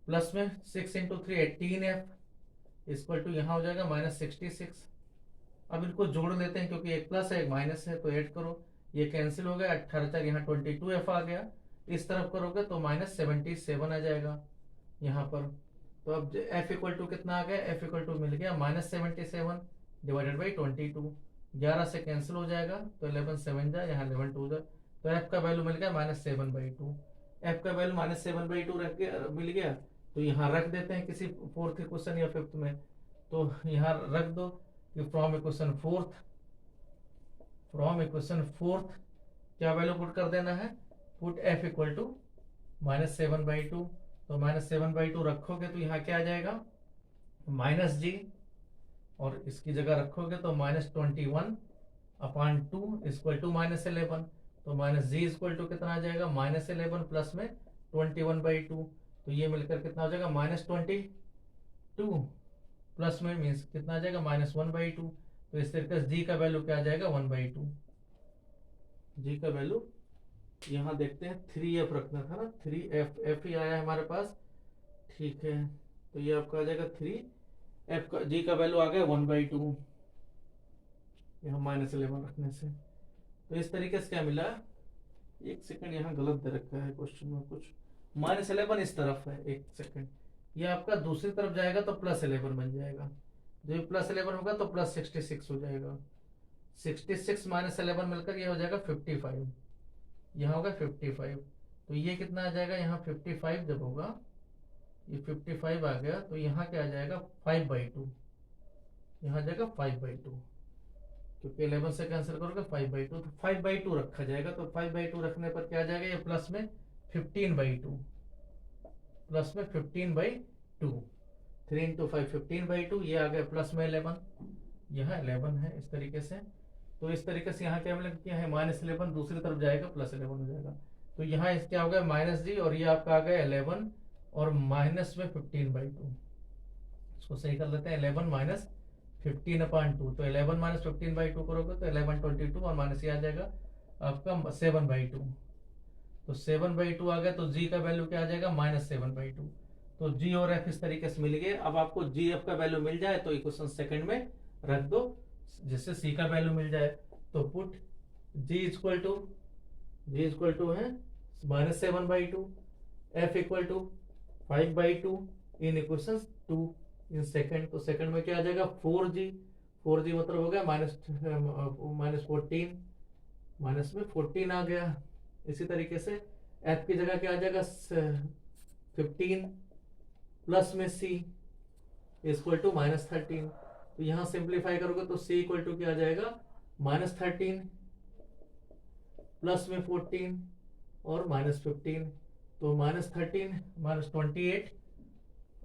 प्लस में 6 इंटू 3 18f इक्वल टू यहाँ हो जाएगा -66। अब इनको जोड़ लेते हैं क्योंकि एक प्लस है एक माइनस है, तो ऐड करो, ये कैंसिल हो गया, 18 4 यहाँ 22f आ गया, इस तरफ करोगे तो -77 आ जाएगा यहाँ पर। तो अब f इक्वल टू कितना आ गया, f इक्वल टू मिल गया -77 डिवाइडेड बाई 22, 11 से कैंसिल हो जाएगा तो 11 7 जा, यहाँ 11 2 जा, तो f का वैल्यू मिल गया -7/2। f का वैल्यू -7/2 रख गया, मिल गया, तो यहाँ रख देते हैं किसी फोर्थ इक्वेशन या फिफ्थ में। तो यहाँ रख दो कि फ्रॉम इक्वेशन फोर्थ क्या वैल्यू पुट कर देना है, पुट f इक्वल टू -7/2। तो -7/2 रखोगे तो यहाँ क्या आ जाएगा, -g, और इसकी जगह रखोगे तो -21/2 इक्वल टू -11। तो -g इक्वल टू कितना आ जाएगा, -11 प्लस में 21/2। तो ये मिलकर कितना हो जाएगा, -22 प्लस में मीन्स कितना आ जाएगा, -1/2। तो इस तरीके से जी का वैल्यू क्या आ जाएगा, 1/2। जी का वैल्यू यहाँ देखते हैं 3f रखना था ना, 3f ही आया हमारे पास, ठीक है। तो ये आपका आ जाएगा 3f का, जी का वैल्यू आ गया 1/2 यहाँ -11 रखने से। तो इस तरीके से क्या मिला, एक सेकंड यहाँ गलत दे रखा है क्वेश्चन में कुछ, -11 इस तरफ है, एक सेकंड, ये आपका दूसरी तरफ जाएगा तो +11 बन जाएगा। जब +11 होगा तो +66 हो जाएगा, 66 -11 मिलकर ये हो जाएगा 55, यहाँ होगा 55। तो ये कितना आ जाएगा, यहाँ 55 जब होगा, ये 55 आ गया, तो यहाँ क्या आ जाएगा 5/2, यहाँ आ जाएगा 5/2, क्योंकि 11 से कैंसिल करोगे 5/2, तो 5/2 रखा जाएगा। तो 5/2 रखने पर क्या आ जाएगा, ये प्लस में 15/2, प्लस में 15/2, 3 × 5 15/2, ये आ गया प्लस में 11, यहाँ 11 है इस तरीके से। तो इस तरीके से यहाँ क्या हमने किया है, -11 दूसरी तरफ जाएगा +11 हो जाएगा। तो यहाँ क्या हो गया -g, और ये आपका आ गया 11 और माइनस में 15/2, इसको सही कर लेते हैं, 11 - 15/2। तो 11 - 15/2 करोगे तो 11/22 और माइनस ये आ जाएगा आपका 7/2। तो 7/2 आ गया, तो g का वैल्यू क्या आ जाएगा, -7/2। तो g और f इस तरीके से मिल गए। अब आपको जी एफ का वैल्यू मिल जाए तो इक्वेशन सेकंड में रख दो, जिससे c का वैल्यू मिल जाए। तो पुट g इक्वल टू है -7/2, f equal to 5/2 in equation 2 in second. तो सेकंड में क्या आ जाएगा, 4g मतलब हो गया -14, माइनस में 14 आ गया। इसी तरीके से f की जगह क्या आ जाएगा 15 प्लस में c इक्वल टू -13। तो यहाँ सिंप्लीफाई करोगे तो c इक्वल टू क्या आ जाएगा, -13 प्लस में 14 और -15। तो -13 -28,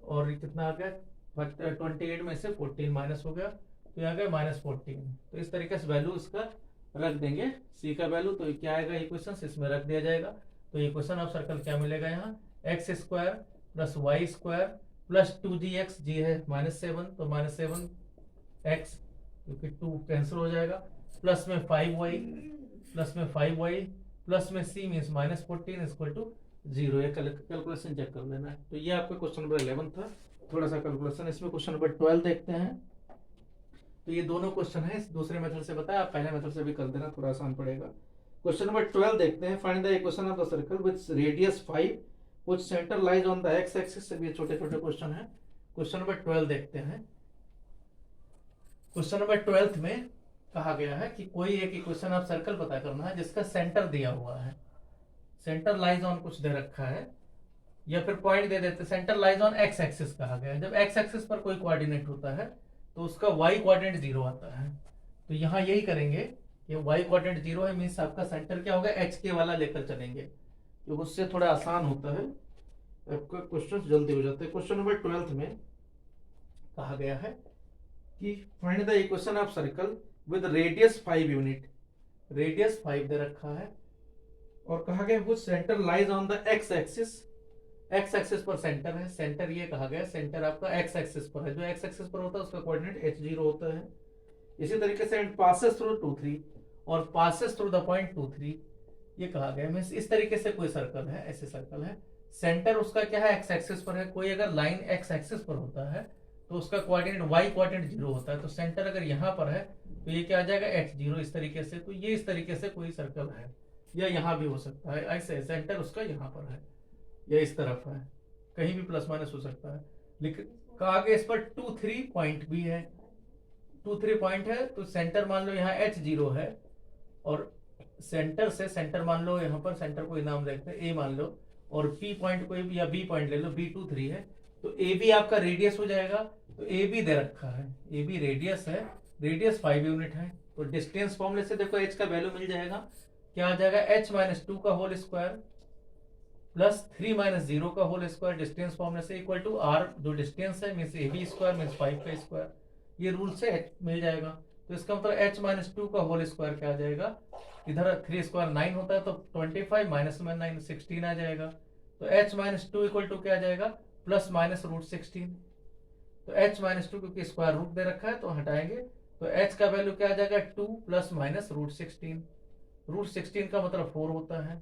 और कितना आ गया 28 में से 14 माइनस हो गया, तो यहाँ गया -14। तो इस तरीके से वैल्यू इसका रख देंगे, c का वैल्यू। तो क्या आएगा इक्वेशन, इसमें रख दिया जाएगा। तो इक्वेशन ऑफ सर्कल क्या मिलेगा, यहाँ x² + y² + 2gx, g है -7, तो -7x, क्योंकि 2 कैंसिल हो जाएगा, प्लस में 5y प्लस में c मीन्स -14 इक्वल टू 0। ये कैलकुलेशन चेक कर लेना है। तो ये आपका क्वेश्चन नंबर 11 था। थोड़ा सा कैलकुलेशन, इसमें क्वेश्चन नंबर 12 देखते हैं। तो ये दोनों क्वेश्चन है, दूसरे मेथड से बताया, आप पहले मेथड से भी कर देना, थोड़ा आसान पड़ेगा। क्वेश्चन नंबर 12 देखते हैं। Find the equation of the circle with radius 5 which centre lies on the x axis. से भी छोटे छोटे क्वेश्चन है। क्वेश्चन नंबर 12 देखते हैं। क्वेश्चन नंबर 12 में कहा गया है कि कोई एक इक्वेशन ऑफ सर्कल पता करना है जिसका सेंटर दिया हुआ है, सेंटर लाइज ऑन कुछ दे रखा है, या फिर पॉइंट दे देते, centre lies on x axis कहा गया है। जब एक्स एक्सिस पर कोई कोऑर्डिनेट होता है तो उसका वाई कोऑर्डिनेट 0 आता है। तो यहाँ यही करेंगे कि वाई कोऑर्डिनेट 0 है, मीन्स आपका सेंटर क्या होगा, एच के वाला लेकर चलेंगे, तो उससे थोड़ा आसान होता है, आपका क्वेश्चन जल्दी हो जाता है। क्वेश्चन नंबर 12 में कहा गया है कि find the equation of circle with radius 5 unit. Radius 5 दे रखा है और कहा गया वो centre lies on the x axis. X axis पर सेंटर है, सेंटर ये कहा गया सेंटर आपका एक्स एक्सिस पर है। जो एक्स एक्सिस पर होता है उसका कोऑर्डिनेट h0 होता है। इसी तरीके से एंड पासेस थ्रू 2 3 और पासेस थ्रू द पॉइंट 2 3, ये कहा गया। मींस इस तरीके से कोई सर्कल है, ऐसे सर्कल है, सेंटर उसका क्या है, एक्स एक्सिस पर है। कोई अगर लाइन एक्स एक्सिस पर होता है तो उसका कोऑर्डिनेट वाई कोऑर्डिनेट 0 होता है। तो सेंटर अगर यहाँ पर है तो ये क्या आ जाएगा h0 इस तरीके से। तो ये इस तरीके से कोई सर्कल है, या यहाँ भी हो सकता है ऐसे, सेंटर उसका यहाँ पर है या इस तरफ है, कहीं भी प्लस माइनस हो सकता है। लेकिन कहा गया इस पर 2 3 पॉइंट भी है, 2 3 पॉइंट है। तो सेंटर मान लो यहाँ h0 है और सेंटर से सेंटर मान लो यहाँ पर सेंटर कोई नाम देखते हैं a मान लो, और p पॉइंट कोई भी या b पॉइंट ले लो, b 2 3 है। तो ए बी आपका रेडियस हो जाएगा। तो ए बी दे रखा है, ए बी रेडियस है, रेडियस 5 यूनिट है। तो डिस्टेंस फॉर्मूले से देखो एच का वैल्यू मिल जाएगा, क्या आ जाएगा, एच माइनस 2 का होल स्क्वायर प्लस 3 माइनस 0 का होल स्क्वायर डिस्टेंस फॉर्मूले से इक्वल टू आर, जो डिस्टेंस है means a b square means 5 का स्क्वायर, ये रूल से एच मिल जाएगा। तो इसका मतलब एच माइनस 2 का होल स्क्वायर क्या आ जाएगा, इधर 3 स्क्वायर 9 होता है तो 25 माइनस में 9 16 आ जाएगा। तो एच माइनस 2 इक्वल टू क्या आ जाएगा, प्लस माइनस रूट 16। तो एच माइनस 2 क्योंकि स्क्वायर रूट दे रखा है तो हटाएंगे, तो एच का वैल्यू क्या आ जाएगा, 2 प्लस माइनस रूट 16। रूट 16 का मतलब 4 होता है,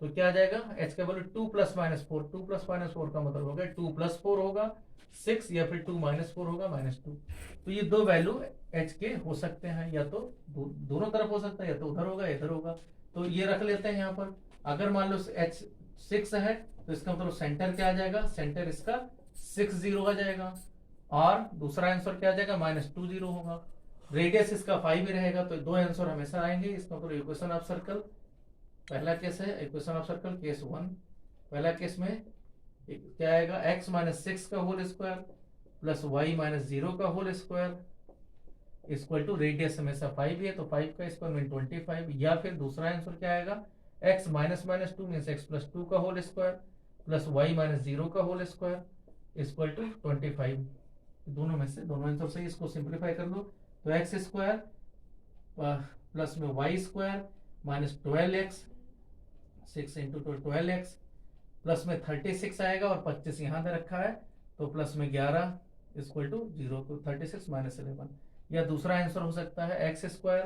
तो क्या आ जाएगा, एच का value 2 plus minus 4, 2 plus minus 4 का मतलब होगा 2 प्लस 4 होगा 6, या फिर 2 माइनस 4 होगा -2। तो ये दो वैल्यू एच के हो सकते हैं, या तो दोनों तरफ हो सकता है, या तो उधर होगा इधर होगा। तो ये रख लेते हैं यहाँ पर। अगर मान लो एच 6 है तो इसका मतलब सेंटर क्या आ जाएगा, सेंटर इसका 6 0 आ जाएगा, और दूसरा आंसर क्या आ जाएगा, -2 0 होगा। रेडियस इसका 5 ही रहेगा, तो दो आंसर हमेशा आएंगे। इसका मतलब इक्वेशन ऑफ सर्कल, पहला केस है इक्वेशन ऑफ सर्कल केस 1, पहला केस में क्या आएगा, x माइनस 6 का whole square plus y minus 0 का whole square equal to radius हमेशा 5 है तो 5 का स्क्वायर मीन 25, या फिर दूसरा आंसर क्या आएगा, x minus minus 2 means x plus 2 का whole square plus y minus 0 का होल स्क्वायर इक्वल टू 25। दोनों में से दोनों आंसर से इसको सिंप्लीफाई कर लो, तो एक्स स्क्वायर प्लस में y square minus 12x, 6 into 12x plus में 36 आएगा, और 25 यहाँ दे रखा है तो प्लस में 11 इक्वल टू 0, तो 36 माइनस 11। या दूसरा आंसर हो सकता है एक्स स्क्वायर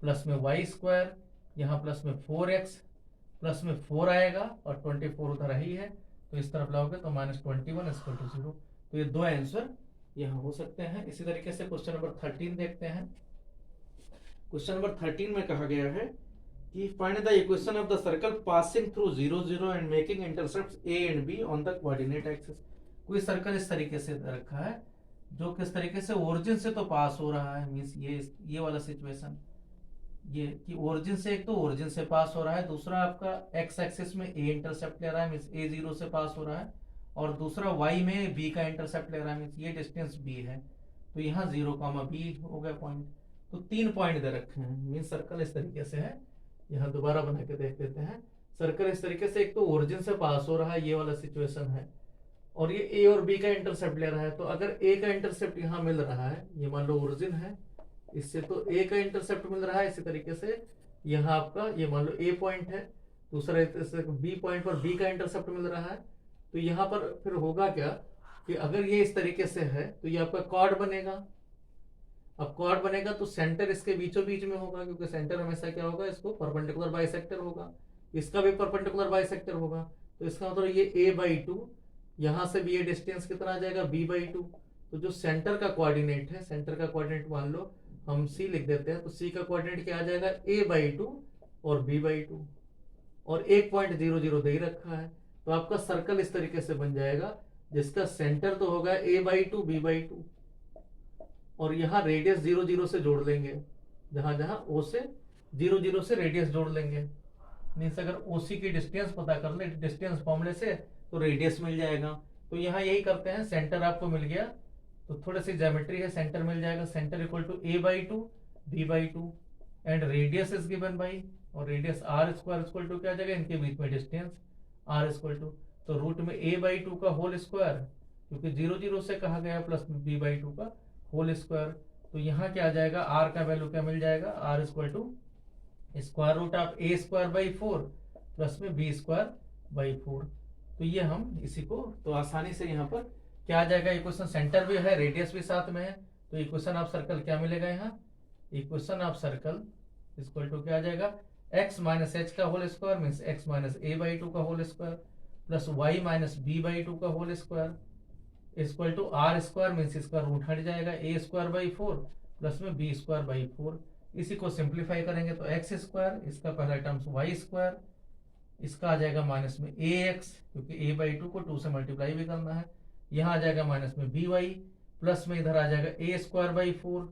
प्लस में वाई स्क्वायर, यहाँ प्लस में 4x प्लस में 4 आएगा, और 24 उधर ही है तो इस तरफ लाओगे तो -21 इक्वल टू 0। तो ये दो आंसर यहाँ हो सकते हैं। इसी तरीके से क्वेश्चन नंबर 13 देखते हैं। क्वेश्चन नंबर 13 में कहा गया है कि find the equation of the circle passing through 0 0 and making intercepts a and b on the coordinate axis. कोई सर्कल इस तरीके से रखा है जो किस तरीके से ओरिजिन से तो पास हो रहा है, मींस ये वाला सिचुएशन, ये कि ओरिजिन से, एक तो ओरिजिन से पास हो रहा है, दूसरा आपका एक्स एक्सिस में a इंटरसेप्ट ले रहा है मींस a 0 से पास हो रहा है, और दूसरा y में b का इंटरसेप्ट ले रहा है मींस ये डिस्टेंस b है। तो यहाँ 0, b हो गया पॉइंट। तो 3 पॉइंट दे रखे हैं, मींस सर्कल इस तरीके से है। यहाँ दोबारा बना के देख लेते हैं। सर्कल इस तरीके से एक तो ओरिजिन से पास हो रहा है, ये वाला सिचुएशन है, और ये ए और बी का इंटरसेप्ट ले रहा है। तो अगर ए का इंटरसेप्ट यहाँ मिल रहा है, ये मान लो ओरिजिन है, इससे तो ए का इंटरसेप्ट मिल रहा है। इसी तरीके से यहाँ आपका ये मान लो ए पॉइंट है, दूसरा बी पॉइंट पर बी का इंटरसेप्ट मिल रहा है। तो यहाँ पर फिर होगा क्या कि अगर ये इस तरीके से है तो ये आपका कॉर्ड बनेगा। अब कॉर्ड बनेगा तो सेंटर इसके बीचों बीच में होगा, क्योंकि सेंटर हमेशा क्या होगा, इसको परपेंडिकुलर बाइसेक्टर होगा, इसका भी परपेंडिकुलर बाइसेक्टर होगा। तो इसका मतलब ये a/2, यहाँ से भी ये डिस्टेंस कितना आ जाएगा, b/2। तो जो सेंटर का कोऑर्डिनेट है, सेंटर का कोऑर्डिनेट मान लो हम c लिख देते हैं, तो c का कोऑर्डिनेट क्या आ जाएगा, a/2 और b/2, और एक पॉइंट 0 0 दे ही रखा है। तो आपका सर्कल इस तरीके से बन जाएगा जिसका सेंटर तो होगा a/2 b/2, और यहाँ रेडियस 0 0 से जोड़ लेंगे, जहां जहां ओ से 0 0 से रेडियस जोड़ लेंगे। मीन्स अगर ओसी की डिस्टेंस पता कर ले डिस्टेंस फॉर्मूले से तो रेडियस मिल जाएगा। तो यहाँ यही करते हैं, सेंटर आपको मिल गया तो थोड़ी सी ज्योमेट्री है, सेंटर मिल जाएगा, centre equal to a/2 b/2 and radius is given by, और radius r square equal to क्या आ जाएगा, इनके बीच में डिस्टेंस r इक्वल टू, तो रूट में a/2 का होल स्क्वायर, क्योंकि 0 0 से कहा गया, प्लस b/2 का होल स्क्वायर। तो यहाँ क्या आ जाएगा, r का वैल्यू क्या मिल जाएगा, r equal to square root of a square by 4 plus में b स्क्वायर बाई 4। तो ये हम इसी को तो आसानी से यहाँ पर क्या आ जाएगा, इक्वेशन सेंटर भी है, रेडियस भी साथ में है, तो इक्वेशन ऑफ सर्कल क्या मिलेगा, यहाँ equation of circle equal to क्या आ जाएगा, x माइनस एच का whole square means x minus a/2 का whole square plus y minus b/2 का whole square equal to r square means इसका रूट हट जाएगा, a स्क्वायर बाई 4 प्लस में b स्क्वायर बाई 4। इसी को सिंप्लीफाई करेंगे तो एक्स स्क्वायर, इसका पहला टर्म्स वाई स्क्वायर, इसका आ जाएगा माइनस में ए एक्स, क्योंकि a/2 को 2 से मल्टीप्लाई भी करना है, यहाँ आ जाएगा माइनस में बी वाई, प्लस में इधर आ जाएगा ए स्क्वायर बाई 4,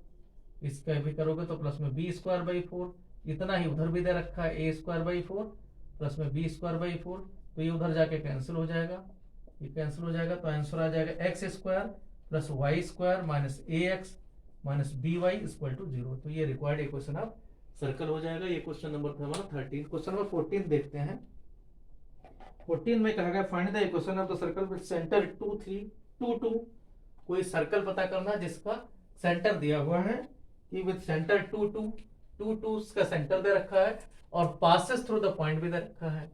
इसका भी करोगे तो प्लस में बी स्क्वायर बाई 4, इतना ही उधर भी दे रखा है, ए स्क्वायर बाई 4 प्लस में बी स्क्वायर बाई 4, तो ये उधर जाके कैंसिल हो जाएगा, ये कैंसिल हो जाएगा, तो आंसर आ जाएगा x square plus Y square minus a x minus b y equal to 0। तो ये रिक्वायर्ड इक्वेशन आप सर्कल हो जाएगा। ये क्वेश्चन नंबर था हमारा 13। क्वेश्चन नंबर 14 देखते हैं। 14 में कहा गया find the equation of the circle with centre 2 3 2 2। कोई सर्कल पता करना जिसका सेंटर दिया हुआ है कि विद सेंटर 2 2 2 2 का सेंटर दे रखा है और पासेस थ्रू द पॉइंट भी दे रखा है।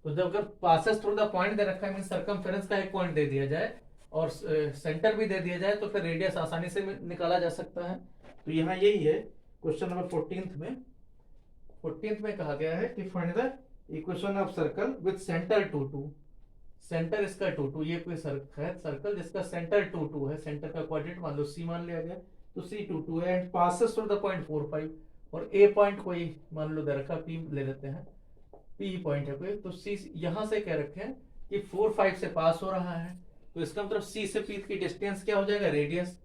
तो जब अगर पासेस थ्रू द पॉइंट दे रखा है मीन सर्कमफेरेंस का एक पॉइंट दे दिया जाए और सेंटर भी दे दिया जाए तो फिर रेडियस आसानी से निकाला जा सकता है। तो यहाँ यही है क्वेश्चन नंबर 14 में कहा गया है कि find the equation of circle with centre 2 2। Centre इसका 2 2, ये कोई सर्कल जिसका सेंटर 2 2 है, सेंटर का क्वाड्रेंट मान लो सी मान लिया गया, तो सी 2 2 है and passes through the point 4 5 और ए पॉइंट कोई मान लो दे रखा, पी ले लेते हैं, पी पॉइंट है कोई, तो सी यहां से कह रखे हैं कि 4 5 से पास हो रहा है, तो इसका मतलब सी से पी की डिस्टेंस क्या हो जाएगा, रेडियस।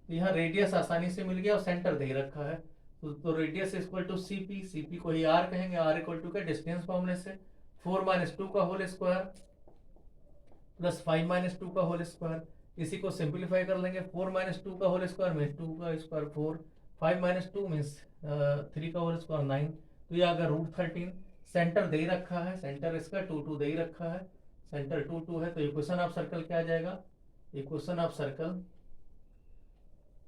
तो यहाँ रेडियस आसानी से मिल गया और सेंटर दे रखा है, तो radius equal to c p को ही आर कहेंगे, आर इक्वल टू का डिस्टेंस फॉर्मूले से 4 - 2 का होल स्क्वायर प्लस 5 - 2 का होल स्क्वायर। इसी को सिंप्लीफाई कर लेंगे, 4 - 2 का होल स्क्वायर में 2 का स्क्वायर 4, 5 - 2 मीन्स 3 का होल स्क्वायर 9। तो ये अगर √13 सेंटर दे ही रखा है, सेंटर इसका 2 2 दे ही रखा है, सेंटर 2 2 है, तो इक्वेशन ऑफ सर्कल क्या आ जाएगा, इक्वेशन ऑफ सर्कल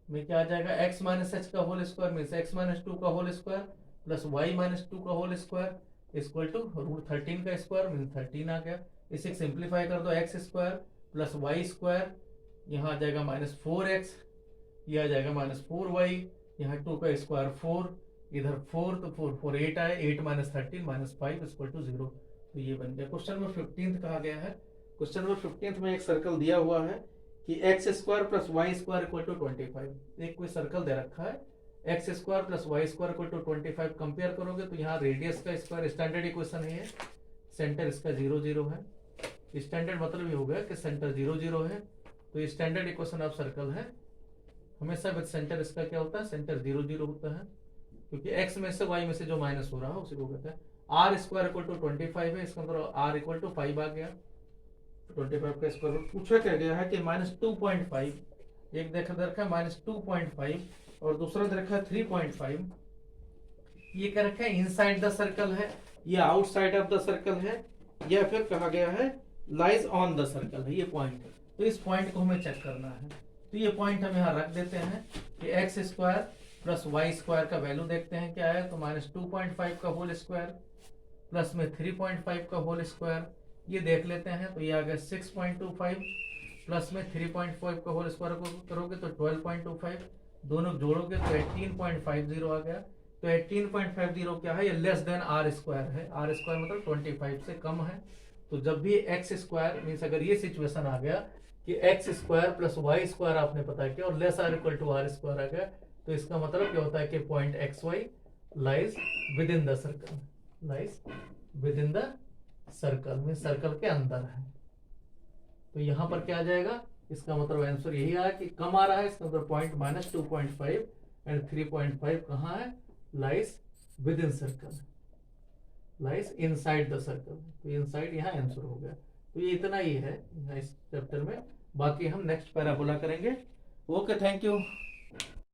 में क्या आ जाएगा, x - h का होल स्क्वायर मीन्स x - 2 का होल स्क्वायर प्लस y - 2 का होल स्क्वायर इक्वल टू √13 का स्क्वायर मीन्स 13 आ गया। इसे सिंप्लीफाई कर दो, x square plus Y square, यहाँ आ जाएगा -4x, ये आ जाएगा -4y, यहाँ 2 का स्क्वायर 4, इधर 4 तो 4 4 8 आए, 8 - 13 -5 इक्वल टू 0। तो ये बन गया। क्वेश्चन नंबर 15 कहा गया है। क्वेश्चन नंबर 15 में एक सर्कल दिया हुआ है कि x square plus Y square equal to 25। एक कोई सर्कल दे रखा है, x square plus Y square equal to 25। Compare करोगे तो यहाँ रेडियस का स्क्वायर, स्टैंडर्ड इक्वेशन है, सेंटर इसका 0 0 है। स्टैंडर्ड मतलब ये हो गया कि सेंटर 0 0 है, तो स्टैंडर्ड इक्वेशन ऑफ सर्कल है हमेशा विद सेंटर इसका क्या होता है, सेंटर 0 0 होता है, क्योंकि x में से y में से जो माइनस हो रहा है उसी को कहते हैं। आर स्क्वायर इक्वल टू 25 है, इसका मतलब r इक्वल टू 5 आ गया, 25 का स्क्वायर रूट। पूछा क्या गया है कि -2.5, एक देखा रखा है -2.5 और दूसरा देखा है 3.5। ये क्या रखा है, इनसाइड द सर्कल है या आउटसाइड ऑफ द सर्कल है, या फिर कहा गया है लाइज ऑन द सर्कल है, ये पॉइंट है। तो इस पॉइंट को हमें चेक करना है, तो ये पॉइंट हम यहाँ रख देते हैं कि x square plus Y square का वैल्यू देखते हैं क्या है, तो -2.5 का होल स्क्वायर प्लस में 3.5 का होल स्क्वायर, ये देख लेते हैं। तो ये आ गया 6.25 प्लस में 3.5 का होल स्क्वायर को करोगे तो 12.25, दोनों जोड़ोगे तो 18.50 आ गया। तो 18.50 क्या है, ये लेस देन आर स्क्वायर है, आर स्क्वायर मतलब 25 से कम है। तो जब भी एक्स स्क्वायर मीन्स अगर ये सिचुएशन आ गया कि x square plus Y square आपने पता किया और less R equal to are square आ गया, तो इसका मतलब क्या होता है कि point x Y lies within the circle, lies within the circle में सर्कल के अंदर है। तो यहाँ पर क्या आ जाएगा, इसका मतलब आंसर यही आया कि कम आ रहा है, इसका मतलब पॉइंट -2.5 एंड 3.5 कहाँ है, lies with in circle, lies inside the circle. तो इनसाइड यहाँ आंसर हो गया। तो ये इतना ही है इस चैप्टर में, बाकी हम नेक्स्ट पैराबोला करेंगे। Okay, thank you.